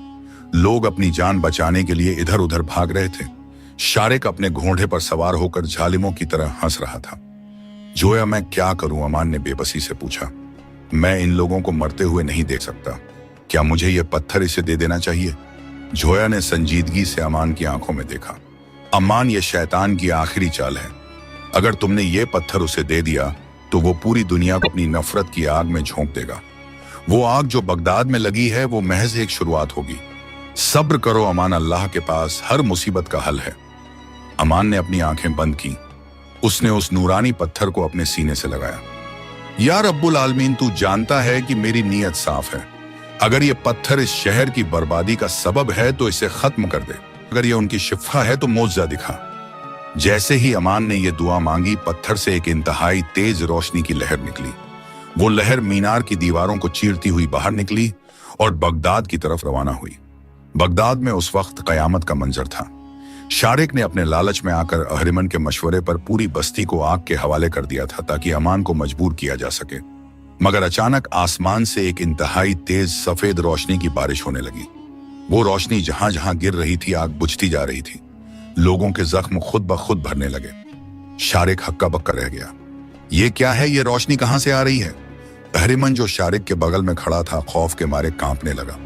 लोग अपनी जान बचाने के लिए इधर उधर भाग रहे थे। शारिक अपने घोड़े पर सवार होकर जालिमों की तरह हंस रहा था। जोया, मैं क्या करूं? अमान ने बेबसी से पूछा। मैं इन लोगों को मरते हुए नहीं देख सकता। क्या मुझे यह पत्थर इसे दे देना चाहिए? जोया ने संजीदगी से अमान की आंखों में देखा। अमान, ये शैतान की आखिरी चाल है। अगर तुमने ये पत्थर उसे दे दिया तो वो पूरी दुनिया को अपनी नफरत की आग में झोंक देगा। वो आग जो बगदाद में लगी है, वो महज एक शुरुआत होगी। सब्र करो अमान, अल्लाह के पास हर मुसीबत का हल है। अमान ने अपनी आंखें बंद की। उसने उस नूरानी पत्थर को अपने सीने से लगाया। या रब्बुल आलमीन, तू जानता है कि मेरी नीयत साफ है। अगर ये पत्थर इस शहर की बर्बादी का सबब है तो इसे खत्म कर दे। अगर ये उनकी शिफा है तो मौजज़ा दिखा। जैसे ही अमान ने यह दुआ मांगी, पत्थर से एक इंतहाई तेज रोशनी की लहर निकली। वो लहर मीनार की दीवारों को चीरती हुई बाहर निकली और बगदाद की तरफ रवाना हुई। बगदाद में उस वक्त कयामत का मंजर था। शारिक ने अपने लालच में आकर अहरिमन के मशवरे पर पूरी बस्ती को आग के हवाले कर दिया था ताकि अमान को मजबूर किया जा सके। मगर अचानक आसमान से एक इंतहाई तेज सफेद रोशनी की बारिश होने लगी। वो रोशनी जहां जहां गिर रही थी, आग बुझती जा रही थी। लोगों के जख्म खुद ब खुद भरने लगे। शारिक हक्का बक्का रह गया। ये क्या है? ये रोशनी कहां से आ रही है? अहरिमन जो शारिक के बगल में खड़ा था, खौफ के मारे कांपने लगा।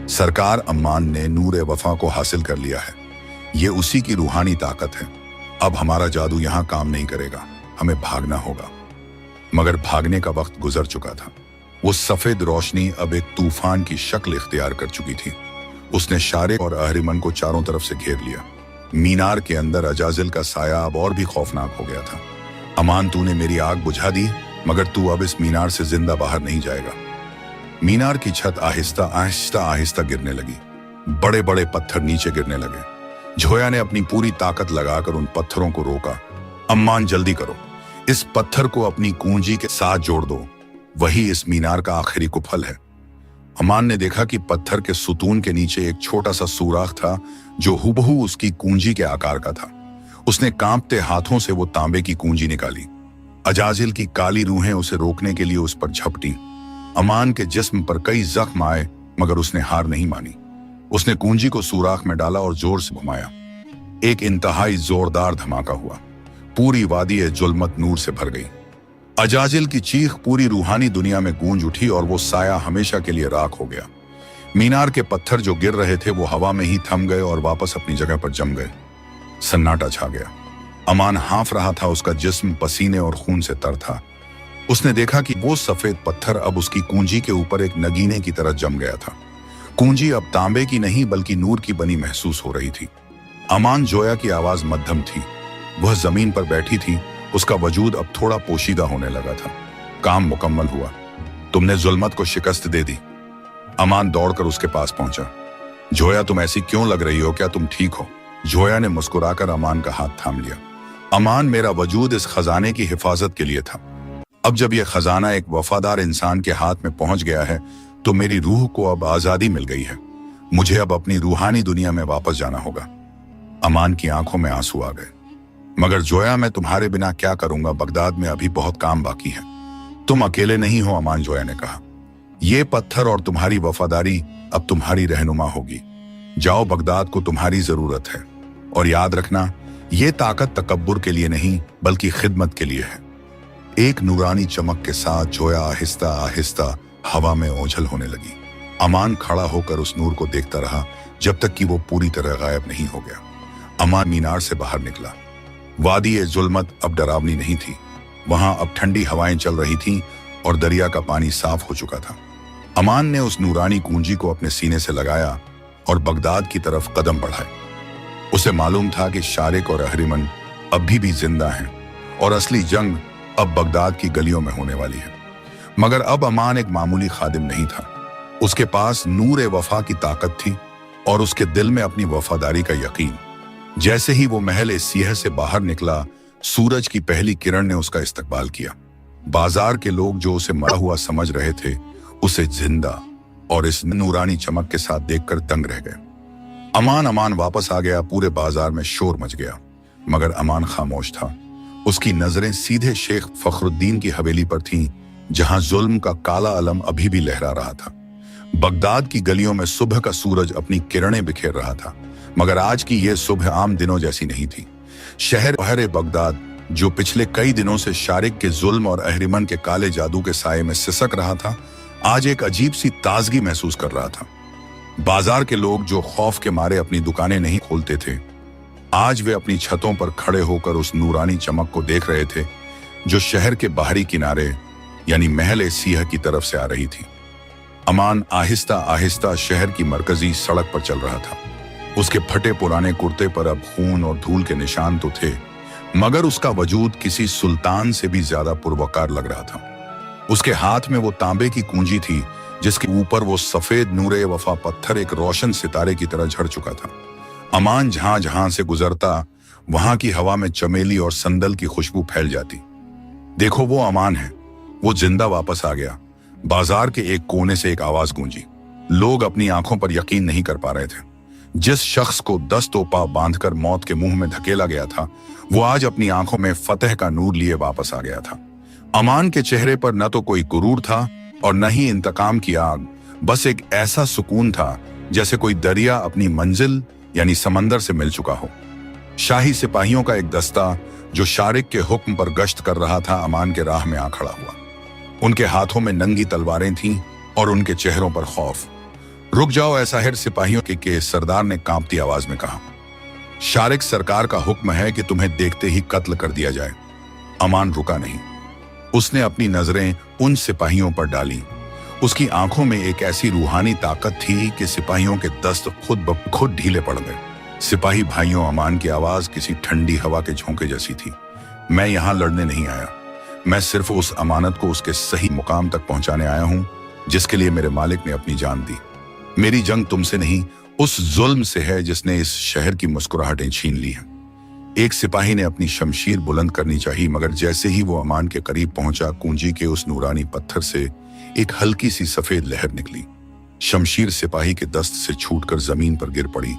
सरकार, अम्मान ने नूरे वफा को हासिल कर लिया है। ये उसी की रूहानी ताकत है। अब हमारा जादू यहां काम नहीं करेगा, हमें भागना होगा। मगर भागने का वक्त गुजर चुका था। वो सफेद रोशनी अब एक तूफान की शक्ल इख्तियार कर चुकी थी। उसने शारिक और अहरिमन को चारों तरफ से घेर लिया। मीनार के अंदर अजाजिल का साया अब और भी खौफनाक हो गया था। अमान, तूने मेरी आग बुझा दी, मगर तू अब इस मीनार से जिंदा बाहर नहीं जाएगा। मीनार की छत आहिस्ता आहिस्ता आहिस्ता गिरने लगी। बड़े बड़े पत्थर नीचे गिरने लगे। जोया ने अपनी पूरी ताकत लगाकर उन पत्थरों को रोका। अम्मान, जल्दी करो, इस पत्थर को अपनी कुंजी के साथ जोड़ दो, वही इस मीनार का आखिरी कुफल है। अमान ने देखा कि पत्थर के सुतून के नीचे एक छोटा सा सुराख था जो हुबहू उसकी कुंजी के आकार का था। उसने कांपते हाथों से वो तांबे की कुंजी निकाली। अजाजिल की काली रूहें उसे रोकने के लिए उस पर झपटी। अमान के जिस्म पर कई जख्म आए, मगर उसने हार नहीं मानी। उसने कुंजी को सुराख में डाला और जोर से घुमाया। एक इंतहाई जोरदार धमाका हुआ। पूरी वादी जुल्मत नूर से भर गई। अजाजिल की चीख पूरी रूहानी दुनिया में गूंज उठी और वो साया हमेशा के लिए राख हो गया। मीनार के पत्थर जो गिर रहे थे वो हवा में ही थम गए और वापस अपनी जगह पर जम गए। सन्नाटा छा गया। अमान हाँफ रहा था, उसका जिस्म पसीने और खून से तर था। उसने देखा कि वो सफेद पत्थर अब उसकी कुंजी के ऊपर एक नगीने की तरह जम गया था। कुंजी अब तांबे की नहीं बल्कि नूर की बनी महसूस हो रही थी। अमान, जोया की आवाज मध्यम थी। वह जमीन पर बैठी थी, उसका वजूद अब थोड़ा पोशीदा होने लगा था। काम मुकम्मल हुआ, तुमने जुल्मत को शिकस्त दे दी। अमान दौड़कर उसके पास पहुंचा। जोया, तुम ऐसी क्यों लग रही हो, क्या तुम ठीक हो? जोया ने मुस्कुराकर अमान का हाथ थाम लिया। अमान, मेरा वजूद इस खजाने की हिफाजत के लिए था। अब जब यह खजाना एक वफादार इंसान के हाथ में पहुंच गया है तो मेरी रूह को अब आजादी मिल गई है। मुझे अब अपनी रूहानी दुनिया में वापस जाना होगा। अमान की आंखों में आंसू आ गए। मगर जोया, मैं तुम्हारे बिना क्या करूंगा? बगदाद में अभी बहुत काम बाकी है। तुम अकेले नहीं हो अमान, जोया ने कहा। ये पत्थर और तुम्हारी वफादारी अब तुम्हारी रहनुमा होगी। जाओ, बगदाद को तुम्हारी जरूरत है। और याद रखना, ये ताकत तकब्बुर के लिए नहीं बल्कि खिदमत के लिए है। एक नूरानी चमक के साथ जोया आहिस्ता आहिस्ता हवा में ओझल होने लगी। अमान खड़ा होकर उस नूर को देखता रहा जब तक कि वो पूरी तरह गायब नहीं हो गया। अमान मीनार से बाहर निकला। वादी जुल्मत अब डरावनी नहीं थी। वहां अब ठंडी हवाएं चल रही थीं और दरिया का पानी साफ हो चुका था। अमान ने उस नूरानी कुंजी को अपने सीने से लगाया और बगदाद की तरफ कदम बढ़ाए। उसे मालूम था कि शारिक और अहरिमन अभी भी जिंदा हैं और असली जंग अब बगदाद की गलियों में होने वाली है। मगर अब अमान एक मामूली खादिम नहीं था। उसके पास नूर वफा की ताकत थी और उसके दिल में अपनी वफादारी का यकीन। जैसे ही वो महल सियह से बाहर निकला, सूरज की पहली किरण ने उसका इस्तकबाल किया। बाजार के लोग जो उसे मरा हुआ समझ रहे थे, उसे जिंदा और इस नूरानी चमक के साथ देखकर दंग रह गए। अमान वापस आ गया। पूरे बाजार में शोर मच गया, मगर अमान खामोश था। उसकी नजरें सीधे शेख फखरुद्दीन की हवेली पर थीं, जहां जुल्म का काला अलम अभी भी लहरा रहा था। बगदाद की गलियों में सुबह का सूरज अपनी किरणें बिखेर रहा था, मगर आज की यह सुबह आम दिनों जैसी नहीं थी। शहर बगदाद, जो पिछले कई दिनों से शारिक के जुल्म और अहरिमन के काले जादू के साये में सिसक रहा था, आज एक अजीब सी ताजगी महसूस कर रहा था। बाजार के लोग जो खौफ के मारे अपनी दुकानें नहीं खोलते थे, आज वे अपनी छतों पर खड़े होकर उस नूरानी चमक को देख रहे थे जो शहर के बाहरी किनारे यानी महल सियह की तरफ से आ रही थी। अमान आहिस्ता आहिस्ता शहर की मरकजी सड़क पर चल रहा था। उसके फटे पुराने कुर्ते पर अब खून और धूल के निशान तो थे, मगर उसका वजूद किसी सुल्तान से भी ज्यादा पुरवकार लग रहा था। उसके हाथ में वो तांबे की कुंजी थी जिसके ऊपर वो सफेद नूरे वफा पत्थर एक रोशन सितारे की तरह झड़ चुका था। अमान जहां जहां से गुजरता, वहां की हवा में चमेली और संदल की खुशबू फैल जाती। देखो, वो अमान है, वो जिंदा वापस आ गया। बाजार के एक कोने से एक आवाज गूंजी। लोग अपनी आंखों पर यकीन नहीं कर पा रहे थे। जिस शख्स को 10 तोपा बांधकर मौत के मुंह में धकेला गया था, वो आज अपनी आंखों में फतेह का नूर लिए वापस आ गया था। अमान के चेहरे पर न तो कोई गुरूर था और न ही इंतकाम की आग, बस एक ऐसा सुकून था जैसे कोई दरिया अपनी मंजिल यानी समंदर से मिल चुका हो। शाही सिपाहियों का एक दस्ता जो शारिक के हुक्म पर गश्त कर रहा था, अमान के राह में आ खड़ा हुआ। उनके हाथों में नंगी तलवारें थीं और उनके चेहरों पर खौफ। रुक जाओ, ऐसा है सिपाहियों के सरदार ने कांपती आवाज में कहा। शारिक सरकार का हुक्म है कि तुम्हें देखते ही कत्ल कर दिया जाए। अमान रुका नहीं। उसने अपनी नजरें उन सिपाहियों पर डाली। उसकी आंखों में एक ऐसी रूहानी ताकत थी कि सिपाहियों के दस्त खुद ब खुद ढीले पड़ गए। सिपाही भाइयों, अमान की आवाज किसी ठंडी हवा के झोंके जैसी थी। मैं यहां लड़ने नहीं आया, मैं सिर्फ उस अमानत को उसके सही मुकाम तक पहुंचाने आया हूं जिसके लिए मेरे मालिक ने अपनी जान दी। मेरी जंग तुमसे नहीं, उस जुल्म से है जिसने इस शहर की मुस्कुराहटें छीन ली हैं। एक सिपाही ने अपनी शमशीर बुलंद करनी चाहिए, मगर जैसे ही वो अमान के करीब पहुंचा, कुंजी के उस नूरानी पत्थर से एक हल्की सी सफेद लहर निकली। शमशीर सिपाही के दस्त से छूटकर जमीन पर गिर पड़ी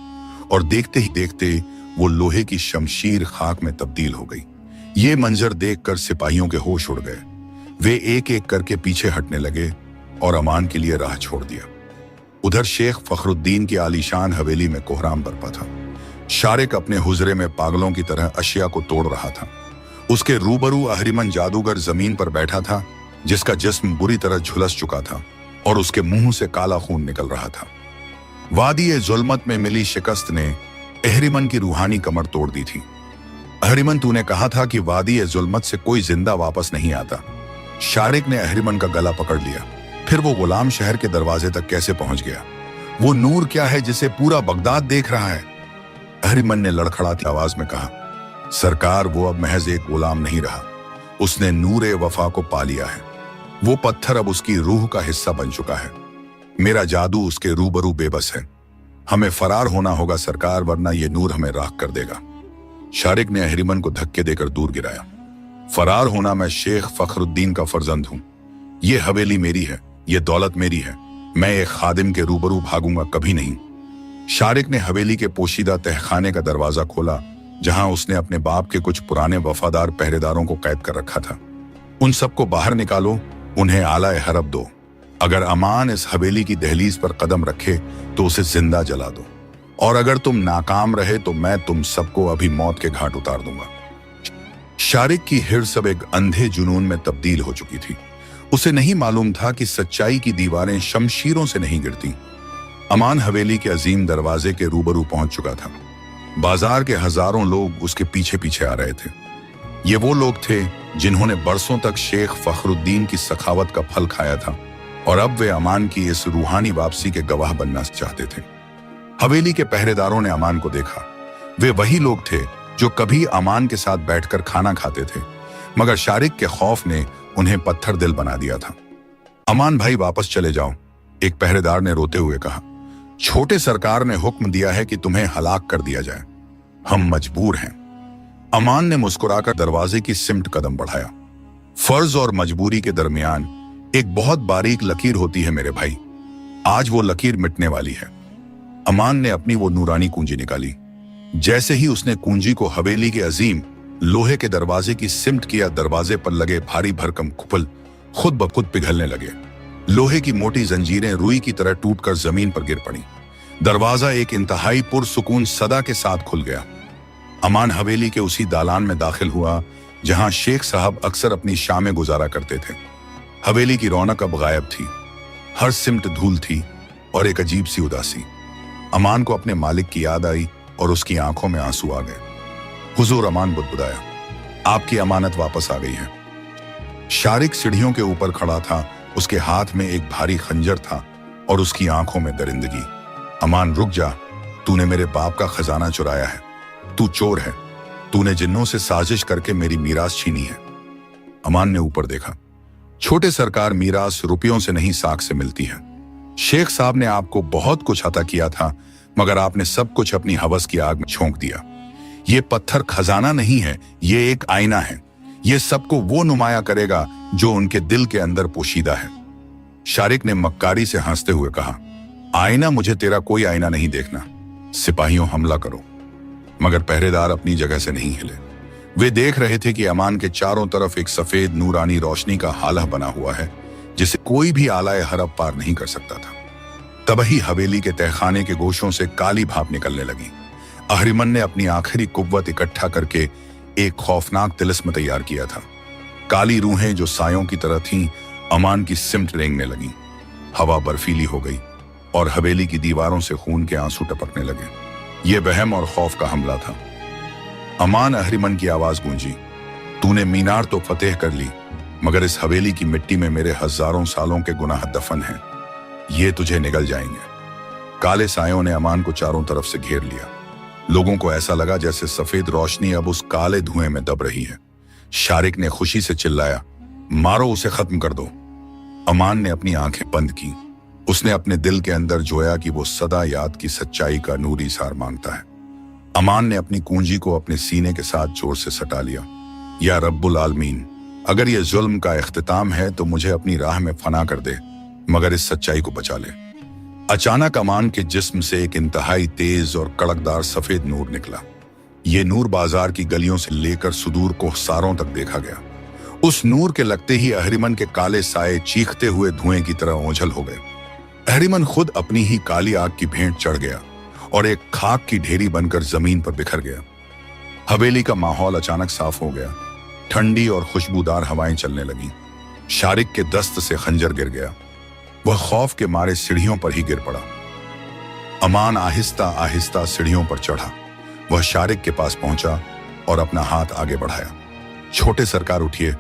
और देखते ही देखते वो लोहे की शमशीर खाक में तब्दील हो गई। ये मंजर देखकर सिपाहियों के होश उड़ गए। वे एक एक करके पीछे हटने लगे और अमान के लिए राह छोड़ दिया। उधर शेख फखरुद्दीन की आलीशान हवेली में कोहराम बरपा था। शारिक अपने हुजरे में पागलों की तरह अशिया को तोड़ रहा था। उसके रूबरू अहरिमन जादूगर जमीन पर बैठा था, जिसका जिस्म बुरी तरह झुलस चुका था और उसके मुंह से काला खून निकल रहा था। वादी जुल्मत में मिली शिकस्त ने अहरिमन की रूहानी कमर तोड़ दी थी। अहरिमन, तूने कहा था कि वादी जुल्मत से कोई जिंदा वापस नहीं आता। शारिक ने अहरिमन का गला पकड़ लिया। फिर वो गुलाम शहर के दरवाजे तक कैसे पहुंच गया? वो नूर क्या है जिसे पूरा बगदाद देख रहा है? अहरिमन ने लड़खड़ाती आवाज में कहा, सरकार, वो अब महज एक गुलाम नहीं रहा, उसने नूरे वफा को पा लिया है। वो पत्थर अब उसकी रूह का हिस्सा बन चुका है। मेरा जादू उसके रूबरू बेबस है। हमें फरार होना होगा सरकार, वरना ये नूर हमें राख कर देगा। शारिक ने अहरिमन को धक्के देकर दूर गिराया। फरार होना? मैं शेख फखरुद्दीन का फर्जंद हूं। ये हवेली मेरी है, ये दौलत मेरी है। मैं एक खादिम के रूबरू भागूंगा कभी नहीं। शारिक ने हवेली के पोशीदा तहखाने का दरवाजा खोला, जहां उसने अपने बाप के कुछ पुराने वफादार पहरेदारों को कैद कर रखा था। उन सबको बाहर निकालो, उन्हें आला हरब दो। अगर अमान इस हवेली की दहलीज पर कदम रखे तो उसे जिंदा जला दो, और अगर तुम नाकाम रहे तो मैं तुम सबको अभी मौत के घाट उतार दूंगा। शारिक की हिर्स अब एक अंधे जुनून में तब्दील हो चुकी थी। उसे नहीं मालूम था कि सच्चाई की दीवारें शमशीरों से नहीं गिरती। अमान हवेली के अजीम दरवाजे के रूबरू पहुंच चुका था। बाजार के हजारों लोग उसके पीछे पीछे आ रहे थे। ये वो लोग थे जिन्होंने बरसों तक शेख फखरुद्दीन की सखावत का फल खाया था, और अब वे अमान की इस रूहानी वापसी के गवाह बनना चाहते थे। हवेली के पहरेदारों ने अमान को देखा। वे वही लोग थे जो कभी अमान के साथ बैठकर खाना खाते थे, मगर शारिक के खौफ ने उन्हें पत्थर दिल बना दिया था। अमान भाई, वापस चले जाओ, एक पहरेदार ने रोते हुए कहा। छोटे सरकार ने हुक्म दिया है कि तुम्हें हलाक कर दिया जाए। हम मजबूर हैं। अमान ने मुस्कुराकर दरवाजे की सिमट कदम बढ़ाया। फर्ज और मजबूरी के दरमियान एक बहुत बारीक लकीर होती है मेरे भाई। आज वो लकीर मिटने वाली है। अमान ने अपनी वो नूरानी कुंजी निकाली। जैसे ही उसने कुंजी को हवेली के अजीम लोहे के दरवाजे की सिमट किया, दरवाजे पर लगे भारी भरकम कुफल खुद ब खुद पिघलने लगे। लोहे की मोटी जंजीरें रुई की तरह टूटकर जमीन पर गिर पड़ी। दरवाजा एक इंतहाई पुरसुकून सदा के साथ खुल गया। अमान हवेली के उसी दालान में दाखिल हुआ जहां शेख साहब अक्सर अपनी शामें गुजारा करते थे। हवेली की रौनक अब गायब थी। हर सिमट धूल थी और एक अजीब सी उदासी। अमान को अपने मालिक की याद आई और उसकी आंखों में आंसू आ गए। हुजूर, अमान बुदबुदाया, आपकी अमानत वापस आ गई है। शारिक सीढ़ियों के ऊपर खड़ा था। उसके हाथ में एक भारी खंजर था और उसकी आंखों में दरिंदगी। अमान, रुक जा, तूने मेरे बाप का खजाना चुराया है। तू चोर है। तूने जिन्नों से साजिश करके मेरी मीरास छीनी है। अमान ने ऊपर देखा। छोटे सरकार, मीरास रुपयों से नहीं साख से मिलती है। शेख साहब ने आपको बहुत कुछ अता किया था, मगर आपने सब कुछ अपनी हवस की आग में झोंक दिया। ये पत्थर खजाना नहीं है, ये एक आईना है। ये सबको वो नुमाया करेगा जो उनके दिल के अंदर पोशीदा है। शारिक ने मक्कारी से हंसते हुए कहा, आईना? मुझे तेरा कोई आईना नहीं देखना। सिपाहियों, हमला करो। मगर पहरेदार अपनी जगह से नहीं हिले। वे देख रहे थे कि अमान के चारों तरफ एक सफेद नूरानी रोशनी का हालह बना हुआ है, जिसे कोई भी आलाए हरब पार नहीं कर सकता था। तभी हवेली के तहखाने के गोशों से काली भाप निकलने लगी। अहरिमन ने अपनी आखिरी कुव्वत इकट्ठा करके एक खौफनाक तिलिस्म तैयार किया था। काली रूहें जो सायों की तरह थीं, अमान की सिमट रेंगने लगी। हवा बर्फीली हो गई और हवेली की दीवारों से खून के आंसू टपकने लगे। ये वहम और खौफ का हमला था। अमान, अहरिमन की आवाज गूंजी, तूने मीनार तो फतेह कर ली, मगर इस हवेली की मिट्टी में मेरे हजारों सालों के गुनाह दफन हैं। ये तुझे निगल जाएंगे। काले सायों ने अमान को चारों तरफ से घेर लिया। लोगों को ऐसा लगा जैसे सफेद रोशनी अब उस काले धुएं में दब रही है। शारिक ने खुशी से चिल्लाया, मारो उसे, खत्म कर दो। अमान ने अपनी आंखें बंद की। उसने अपने दिल के अंदर जोया कि वो सदा याद की सच्चाई का नूर इसार मांगता है। अमान ने अपनी कुंजी को अपने सीने के साथ जोर से सटा लिया। या रब्बुल आलमीन, अगर ये जुल्म का इख्तिताम है तो मुझे अपनी राह में फना कर दे, मगर इस सच्चाई को बचा ले। अचानक अमान के जिस्म से एक इंतहाई तेज और कड़कदार सफेद नूर निकला। ये नूर बाजार की गलियों से लेकर सुदूर कोहसारों तक देखा गया। उस नूर के लगते ही अहरिमन के काले साए चीखते हुए धुएं की तरह ओझल हो गए। अहरिमन खुद अपनी ही काली आग की भेंट चढ़ गया और एक खाक की ढेरी बनकर जमीन पर बिखर गया। हवेली का माहौल अचानक साफ हो गया। ठंडी और खुशबूदार हवाएं चलने लगीं। शारिक के दस्त से खंजर गिर गया। वह खौफ के मारे सीढ़ियों पर ही गिर पड़ा। अमान आहिस्ता आहिस्ता सीढ़ियों पर चढ़ा। वह शारिक के पास पहुंचा और अपना हाथ आगे बढ़ाया। छोटे सरकार, उठिए,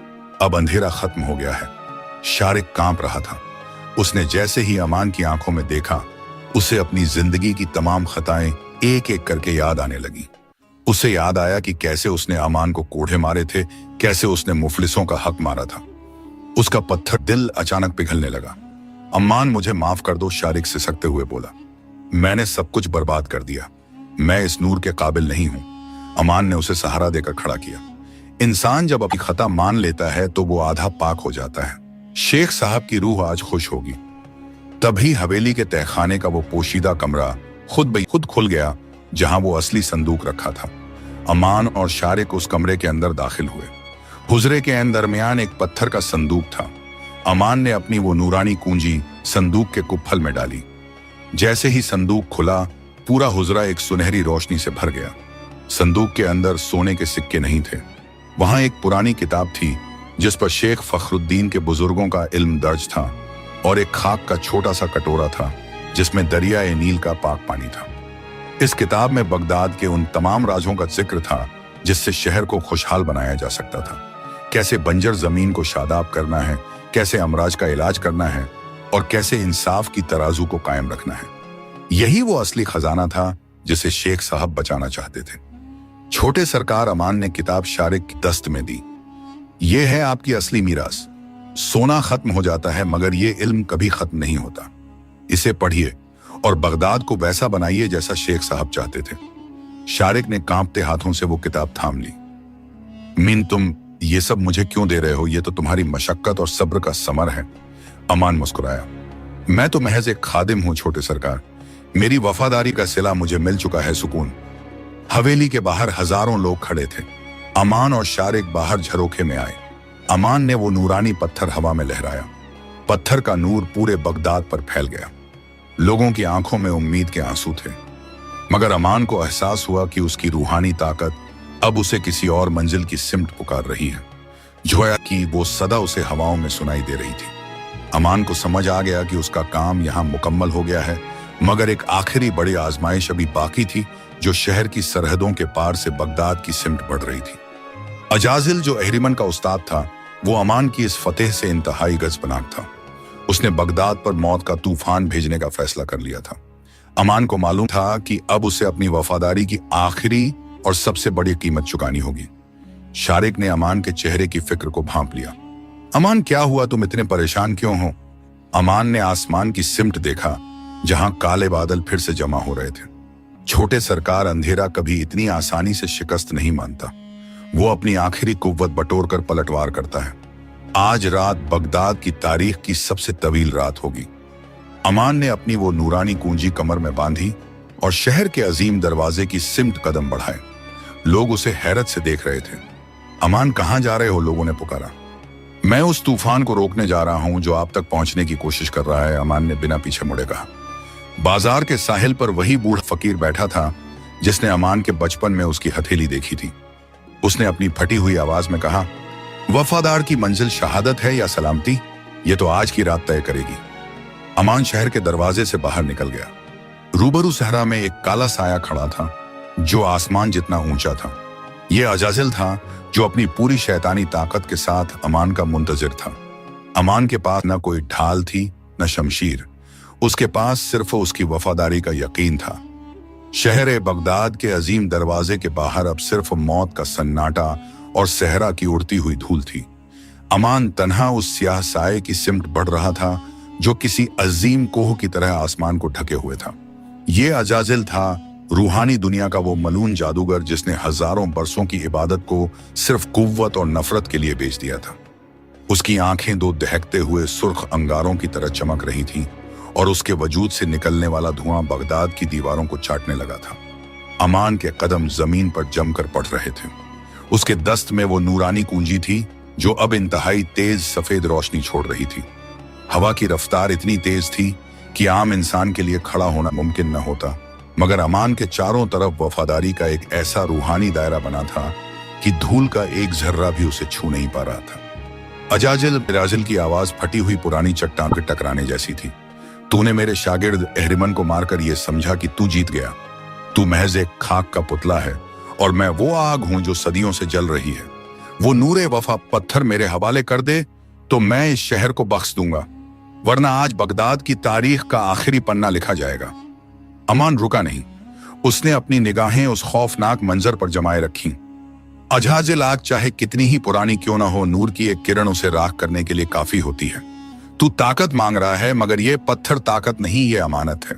अब अंधेरा खत्म हो गया है। शारिक कांप रहा था। उसने जैसे ही अमान की आंखों में देखा, उसे अपनी जिंदगी की तमाम खताएं एक एक करके याद आने लगी। उसे याद आया कि कैसे उसने अमान को कोड़े मारे थे, कैसे उसने मुफलिसों का हक मारा था। उसका पत्थर दिल अचानक पिघलने लगा। अमान, मुझे माफ कर दो, शारिक सिसकते हुए बोला। मैंने सब कुछ बर्बाद कर दिया। मैं इस नूर के काबिल नहीं हूं। अमान ने उसे सहारा देकर खड़ा किया। इंसान जब अपनी खता मान लेता है तो वो आधा पाक हो जाता है। शेख साहब की रूह आज खुश होगी। तभी हवेली के तहखाने का वो पोशीदा कमरा खुद खुल गया जहां वो असली संदूक रखा था। अमान और शारिक उस कमरे के अंदर दाखिल हुए। हुजरे के दरमियान एक पत्थर का संदूक था। अमान ने अपनी वो नूरानी कुंजी संदूक के कुप्फल में डाली। जैसे ही संदूक खुला, पूरा हुजरा एक सुनहरी रोशनी से भर गया। संदूक के अंदर सोने के सिक्के नहीं थे। वहां एक पुरानी किताब थी जिस पर शेख फखरुद्दीन के बुजुर्गों का इल्म दर्ज था, और एक खाक का छोटा सा कटोरा था जिसमें दरियाए नील का पाक पानी था। इस किताब में बगदाद के उन तमाम राजों का जिक्र था जिससे शहर को खुशहाल बनाया जा सकता था। कैसे बंजर जमीन को शादाब करना है, कैसे अमराज का इलाज करना है, और कैसे इंसाफ की तराजू को कायम रखना है। यही वो असली खजाना था जिसे शेख साहब बचाना चाहते थे। छोटे सरकार, अमान ने किताब शारिक की दस्त में दी। ये है आपकी असली मीरास। सोना खत्म हो जाता है मगर ये इल्म कभी खत्म नहीं होता। इसे पढ़िए और बगदाद को वैसा बनाइए जैसा शेख साहब चाहते थे। शारिक ने कांपते हाथों से वो किताब थाम ली। मीन, तुम ये सब मुझे क्यों दे रहे हो? ये तो तुम्हारी मशक्कत और सब्र का समर है। अमान मुस्कुराया। मैं तो महज एक खादिम हूं छोटे सरकार। मेरी वफादारी का सिला मुझे मिल चुका है, सुकून। हवेली के बाहर हजारों लोग खड़े थे। अमान और शारिक बाहर झरोखे में आए। अमान ने वो नूरानी पत्थर हवा में लहराया। पत्थर का नूर पूरे बगदाद पर फैल गया। लोगों की आंखों में उम्मीद के आंसू थे, मगर अमान को एहसास हुआ कि उसकी रूहानी ताकत अब उसे किसी और मंजिल की सिमट पुकार रही है। जोया कि वो सदा उसे हवाओं में सुनाई दे रही थी। अमान को समझ आ गया कि उसका काम यहां मुकम्मल हो गया है, मगर एक आखिरी बड़ी आजमाइश अभी बाकी थी जो शहर की सरहदों के पार से बगदाद की सिमट बढ़ रही थी। अजाजिल, जो अहरिमन का उस्ताद था, वो अमान की इस फतेह से इंतहाई गज़बनाक था। उसने बगदाद पर मौत का तूफान भेजने का फैसला कर लिया था। अमान को मालूम था कि अब उसे अपनी वफादारी की आखिरी और सबसे बड़ी कीमत चुकानी होगी। शारिक ने अमान के चेहरे की फिक्र को भांप लिया। अमान, क्या हुआ? तुम इतने परेशान क्यों हो? अमान ने आसमान की सिमट देखा जहां काले बादल फिर से जमा हो रहे थे। छोटे सरकार, अंधेरा कभी इतनी आसानी से शिकस्त नहीं मानता। वो अपनी आखिरी कुव्वत बटोर कर पलटवार करता है। आज रात बगदाद की तारीख की सबसे तवील रात होगी। अमान ने अपनी वो नूरानी कुंजी कमर में बांधी और शहर के अजीम दरवाजे की सिमट कदम बढ़ाए। लोग उसे हैरत से देख रहे थे। अमान, कहां जा रहे हो? लोगों ने पुकारा। मैं उस तूफान को रोकने जा रहा हूं जो आप तक पहुंचने की कोशिश कर रहा है, अमान ने बिना पीछे मुड़े कहा। बाजार के साहिल पर वही बूढ़ा फकीर बैठा था जिसने अमान के बचपन में उसकी हथेली देखी थी। उसने अपनी फटी हुई आवाज में कहा, वफादार की मंजिल शहादत है या सलामती, ये तो आज की रात तय करेगी। अमान शहर के दरवाजे से बाहर निकल गया। रूबरू सहरा में एक काला साया खड़ा था जो आसमान जितना ऊंचा था। यह अजाजिल था जो अपनी पूरी शैतानी ताकत के साथ अमान का मुंतजिर था। अमान के पास न कोई ढाल थी न शमशीर, उसके पास सिर्फ उसकी वफादारी का यकीन था। शहर बगदाद के अजीम दरवाजे के बाहर अब सिर्फ मौत का सन्नाटा और सहरा की उड़ती हुई धूल थी। अमान तन्हा उस स्याह साए की सिमट बढ़ रहा था जो किसी अजीम कोह की तरह आसमान को ढके हुए था। ये अजाजिल था, रूहानी दुनिया का वो मलून जादूगर जिसने हजारों बरसों की इबादत को सिर्फ कुव्वत और नफरत के लिए बेच दिया था। उसकी आंखें दो दहकते हुए सुर्ख अंगारों की तरह चमक रही थीं और उसके वजूद से निकलने वाला धुआं बगदाद की दीवारों को चाटने लगा था। अमान के कदम जमीन पर जमकर पड़ रहे थे। उसके दस्त में वो नूरानी कुंजी थी जो अब इंतहाई तेज सफेद रोशनी छोड़ रही थी। हवा की रफ्तार इतनी तेज थी कि आम इंसान के लिए खड़ा होना मुमकिन न होता, मगर अमान के चारों तरफ वफादारी का एक ऐसा रूहानी दायरा बना था कि धूल का एक झर्रा भी उसे छू नहीं पा रहा था। अजाजिल बिराजिल की आवाज फटी हुई पुरानी चट्टान के टकराने जैसी थी। तूने मेरे शागिर्द अहरिमन को मारकर यह समझा कि तू जीत गया। तू महज एक खाक का पुतला है और मैं वो आग हूं जो सदियों से जल रही है। वो नूरे वफा पत्थर मेरे हवाले कर दे तो मैं इस शहर को बख्श दूंगा, वरना आज बगदाद की तारीख का आखिरी पन्ना लिखा जाएगा। अमान रुका नहीं। उसने अपनी निगाहें उस खौफनाक मंजर पर जमाए रखीं। अजाजिल आग चाहे कितनी ही पुरानी क्यों ना हो, नूर की एक किरण उसे राख करने के लिए काफी होती है। तू ताकत मांग रहा है, मगर ये पत्थर ताकत नहीं, ये अमानत है।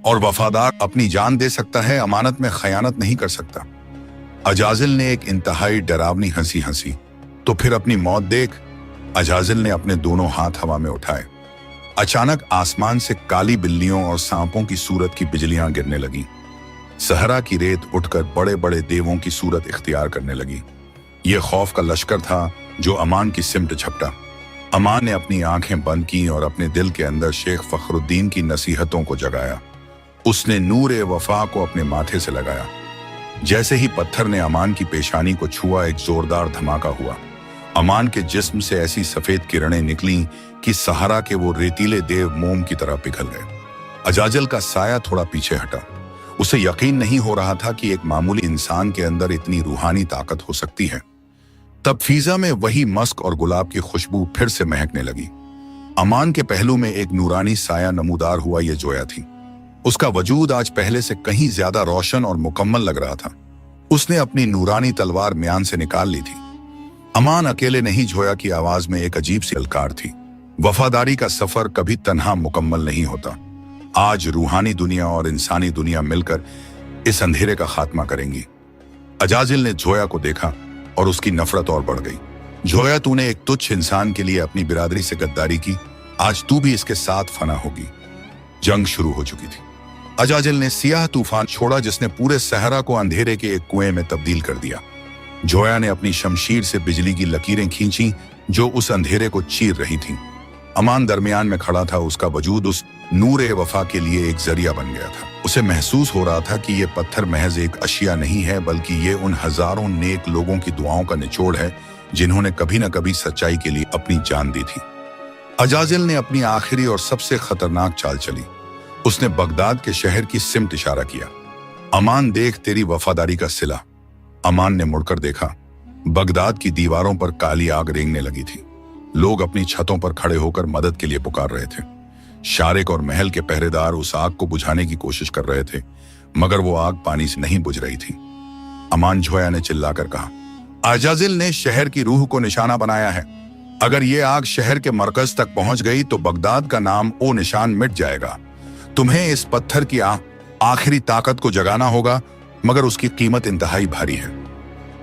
और वफादार अपनी जान दे सकता है, अमानत में खयानत नहीं कर सकता। अजाजिल ने एक इंतहाई डरावनी हंसी हंसी। तो फिर अपनी मौत देख। अजाजिल ने अपने दोनों हाथ हवा में उठाए। अचानक आसमान से काली बिल्लियों और सांपों की सूरत की बिजलियां गिरने लगी। सहरा की रेत उठकर बड़े बड़े देवों की सूरत इख्तियार करने लगी। यह खौफ का लश्कर था जो अमान की सिमट झपटा। अमान ने अपनी आंखें बंद की और अपने दिल के अंदर शेख फखरुद्दीन की नसीहतों को जगाया। उसने नूरे वफा को अपने माथे से लगाया। जैसे ही पत्थर ने अमान की पेशानी को छुआ, एक जोरदार धमाका हुआ। अमान के जिस्म से ऐसी सफेद किरणें निकलीं कि सहारा के वो रेतीले देव मोम की तरह पिघल गए। अजाजिल का साया थोड़ा पीछे हटा। उसे यकीन नहीं हो रहा था कि एक मामूली इंसान के अंदर इतनी रूहानी ताकत हो सकती है। तब फिजा में वही मस्क और गुलाब की खुशबू फिर से महकने लगी। अमान के पहलू में एक नूरानी साया नमूदार हुआ। ये जोया थी। उसका वजूद आज पहले से कहीं ज्यादा रोशन और मुकम्मल लग रहा था। उसने अपनी नूरानी तलवार म्यान से निकाल ली थी। अमान अकेले नहीं, जोया की आवाज में एक अजीब सी अलकार थी। वफादारी का सफर कभी तन्हा मुकम्मल नहीं होता। आज रूहानी दुनिया और इंसानी दुनिया मिलकर इस अंधेरे का खात्मा करेंगी। अजाजिल ने जोया को देखा और उसकी नफरत और बढ़ गई। जोया, तूने एक तुच्छ इंसान के लिए अपनी बिरादरी से गद्दारी की, आज तू भी इसके साथ फना होगी। जंग शुरू हो चुकी थी। अजाजिल ने सियाह तूफान छोड़ा जिसने पूरे सहरा को अंधेरे के एक कुएं में तब्दील कर दिया। जोया ने अपनी शमशीर से बिजली की लकीरें खींची जो उस अंधेरे को चीर रही थीं। अमान दरमियान में खड़ा था। उसका वजूद उस नूरे वफा के लिए एक जरिया बन गया था। उसे महसूस हो रहा था कि ये पत्थर महज एक अशिया नहीं है, बल्कि ये उन हजारों नेक लोगों की दुआओं का निचोड़ है जिन्होंने कभी न कभी सच्चाई के लिए अपनी जान दी थी। अजाजिल ने अपनी आखिरी और सबसे खतरनाक चाल चली। उसने बगदाद के शहर की सिमत इशारा किया। अमान, देख तेरी वफादारी का सिला। अमान ने मुड़कर देखा। बगदाद की दीवारों पर काली आग रेंगने लगी थी। लोग अपनी छतों पर खड़े होकर मदद के लिए पुकार रहे थे। शारिक और महल के पहरेदार उस आग को बुझाने की कोशिश कर रहे थे, मगर वो आग पानी से नहीं बुझ रही थी। अमान जोया ने चिल्लाकर कहा, अजाजिल ने शहर की रूह को निशाना बनाया है। अगर ये आग शहर के मरकज तक पहुंच गई तो बगदाद का नाम ओ निशान मिट जाएगा। तुम्हें इस पत्थर की आखिरी ताकत को जगाना होगा, मगर उसकी कीमत इंतहाई भारी है।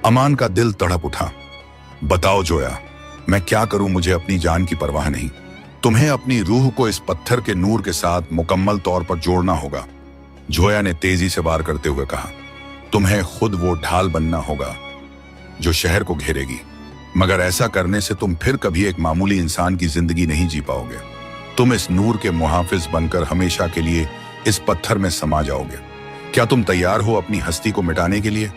अमान का दिल तड़प उठा। बताओ जोया, मैं क्या करूं? मुझे अपनी जान की परवाह नहीं। तुम्हें अपनी रूह को इस पत्थर के नूर के साथ मुकम्मल तौर पर जोड़ना होगा। जोया ने तेजी से वार करते हुए कहा, तुम्हें खुद वो ढाल बनना होगा जो शहर को घेरेगी, मगर ऐसा करने से तुम फिर कभी एक मामूली इंसान की जिंदगी नहीं जी पाओगे। तुम इस नूर के मुहाफिज बनकर हमेशा के लिए इस पत्थर में समा जाओगे। क्या तुम तैयार हो अपनी हस्ती को मिटाने के लिए?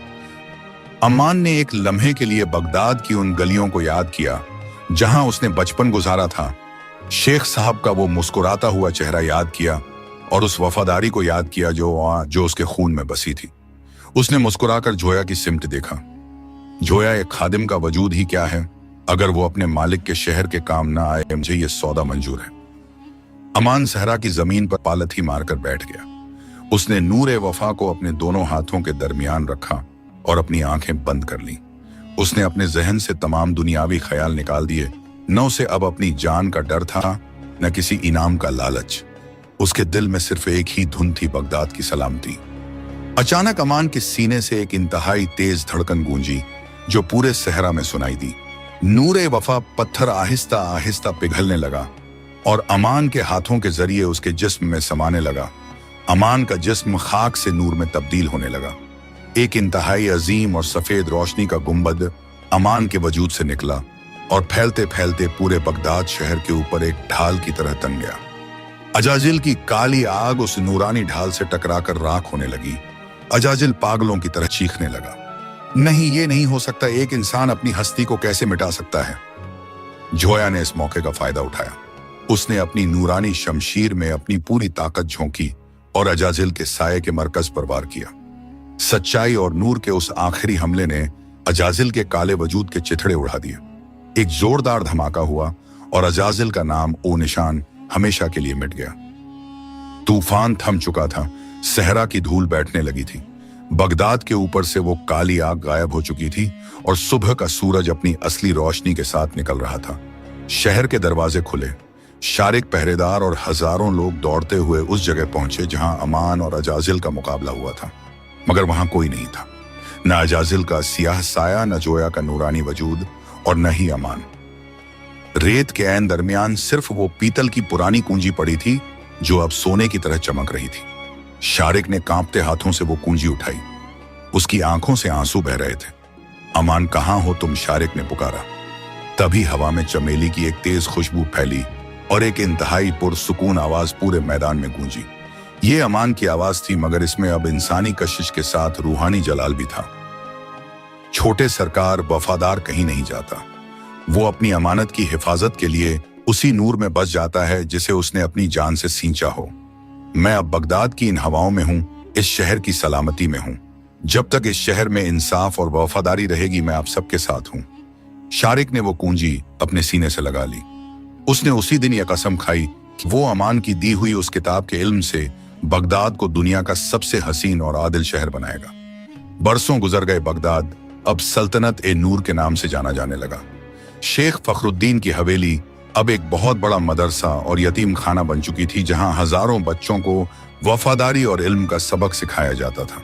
अमान ने एक लम्हे के लिए बगदाद की उन गलियों को याद किया जहां उसने बचपन गुजारा था। शेख साहब का वो मुस्कुराता हुआ चेहरा याद किया और उस वफादारी को याद किया जो उसके खून में बसी थी। उसने मुस्कुराकर जोया की सिमत देखा। जोया, एक खादिम का वजूद ही क्या है, अगर वो अपने मालिक के शहर के काम ना आए। मुझे ये सौदा मंजूर है। अमान सहरा की जमीन पर पालथी मारकर बैठ गया। उसने नूर वफा को अपने दोनों हाथों के दरमियान रखा और अपनी आंखें बंद कर ली। उसने अपने जहन से तमाम दुनियावी ख्याल निकाल दिए। न उसे अब अपनी जान का डर था, न किसी इनाम का लालच। उसके दिल में सिर्फ एक ही धुन थी, बगदाद की सलामती। अचानक अमान के सीने से एक इंतहाई तेज धड़कन गूंजी जो पूरे सहरा में सुनाई दी। नूर वफा पत्थर आहिस्ता आहिस्ता पिघलने लगा और अमान के हाथों के जरिए उसके जिस्म में समाने लगा। अमान का जिस्म खाक से नूर में तब्दील होने लगा। एक इंतहाई अजीम और सफेद रोशनी का गुंबद अमान के वजूद से निकला और फैलते फैलते पूरे बगदाद शहर के ऊपर एक ढाल की तरह तन गया। अजाजिल की काली आग उस नूरानी ढाल से टकराकर राख होने लगी। अजाजिल पागलों की तरह चीखने लगा, नहीं, ये नहीं हो सकता। एक इंसान अपनी हस्ती को कैसे मिटा सकता है? जोया ने इस मौके का फायदा उठाया। उसने अपनी नूरानी शमशीर में अपनी पूरी ताकत झोंकी और अजाजिल के साये के मरकज पर वार किया। सच्चाई और नूर के उस आखिरी हमले ने अजाजिल के काले वजूद के चिथड़े उड़ा दिए। एक जोरदार धमाका हुआ और अजाजिल का नाम ओ निशान हमेशा के लिए मिट गया। तूफान थम चुका था, सहरा की धूल बैठने लगी थी। बगदाद के ऊपर से वो काली आग गायब हो चुकी थी और सुबह का सूरज अपनी असली रोशनी के साथ निकल रहा था। शहर के दरवाजे खुले, शारिक पहरेदार और हजारों लोग दौड़ते हुए उस जगह पहुंचे जहां अमान और अजाजिल का मुकाबला हुआ था। मगर वहां कोई नहीं था, न अजाजिल का सियाह साया, न जोया का नूरानी वजूद और न ही अमान। रेत के ऐन दरमियान सिर्फ वो पीतल की पुरानी कुंजी पड़ी थी जो अब सोने की तरह चमक रही थी। शारिक ने कांपते हाथों से वो कुंजी उठाई। उसकी आंखों से आंसू बह रहे थे। अमान, कहां हो तुम? शारिक ने पुकारा। तभी हवा में चमेली की एक तेज खुशबू फैली और एक इंतहाई पुरसुकून आवाज पूरे मैदान में गूंजी। ये अमान की आवाज थी, मगर इसमें अब इंसानी कशिश के साथ रूहानी जलाल भी था। छोटे सरकार, वफादार कहीं नहीं जाता। वो अपनी अमानत की हिफाजत के लिए उसी नूर में बस जाता है जिसे उसने अपनी जान से सींचा हो। मैं अब बगदाद की इन हवाओं में हूं, इस शहर की सलामती में हूं। जब तक इस शहर में इंसाफ और वफादारी रहेगी, मैं आप सबके साथ हूं। शारिक ने वो कुंजी अपने सीने से लगा ली। उसने उसी दिन यह कसम खाई कि वो अमान की दी हुई उस किताब के इल्म से बगदाद को दुनिया का सबसे हसीन और आदिल शहर बनाएगा। बरसों गुजर गए, बगदाद अब सल्तनत ए नूर के नाम से जाना जाने लगा। शेख फखरुद्दीन की हवेली अब एक बहुत बड़ा मदरसा और यतीम खाना बन चुकी थी, जहां हजारों बच्चों को वफादारी और इल्म का सबक सिखाया जाता था।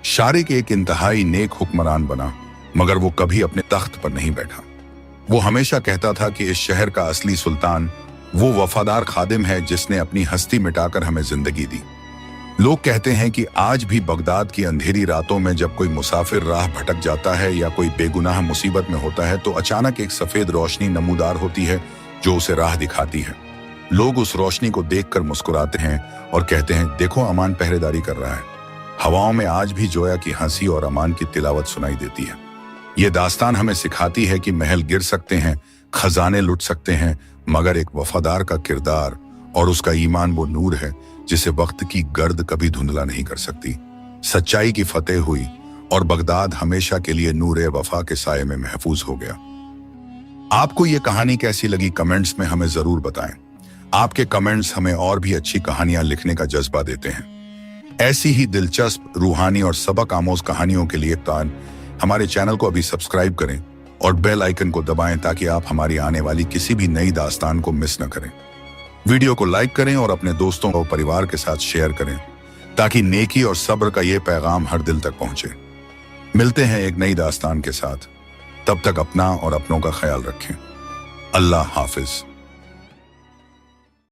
शारिक एक इंतहाई नेक हुक्मरान बना, मगर वो कभी अपने तख्त पर नहीं बैठा। वो हमेशा कहता था कि इस शहर का असली सुल्तान वो वफादार खादिम है जिसने अपनी हस्ती मिटाकर हमें जिंदगी दी। लोग कहते हैं कि आज भी बगदाद की अंधेरी रातों में जब कोई मुसाफिर राह भटक जाता है या कोई बेगुनाह मुसीबत में होता है, तो अचानक एक सफेद रोशनी नमूदार होती है जो उसे राह दिखाती है। लोग उस रोशनी को देखकर मुस्कुराते हैं और कहते हैं, देखो, अमान पहरेदारी कर रहा है। हवाओं में आज भी जोया की हंसी और अमान की तिलावत सुनाई देती है। ये दास्तान हमें सिखाती है कि महल गिर सकते हैं, खजाने लुट सकते हैं, मगर एक वफादार का किरदार और उसका ईमान वो नूर है जिसे वक्त की गर्द कभी धुंधला नहीं कर सकती। सच्चाई की फतेह हुई और बगदाद हमेशा के लिए नूर वफा के साये में महफूज हो गया। आपको ये कहानी कैसी लगी? कमेंट्स में हमें जरूर बताएं। आपके कमेंट्स हमें और भी अच्छी कहानियां लिखने का जज्बा देते हैं। ऐसी ही दिलचस्प, रूहानी और सबक आमोज कहानियों के लिए हमारे चैनल को अभी सब्सक्राइब करें और बेल आइकन को दबाएं ताकि आप हमारी आने वाली किसी भी नई दास्तान को मिस न करें। वीडियो को लाइक करें और अपने दोस्तों और परिवार के साथ शेयर करें ताकि नेकी और सब्र का ये पैगाम हर दिल तक पहुंचे। मिलते हैं एक नई दास्तान के साथ। तब तक अपना और अपनों का ख्याल रखें। अल्लाह हाफिज।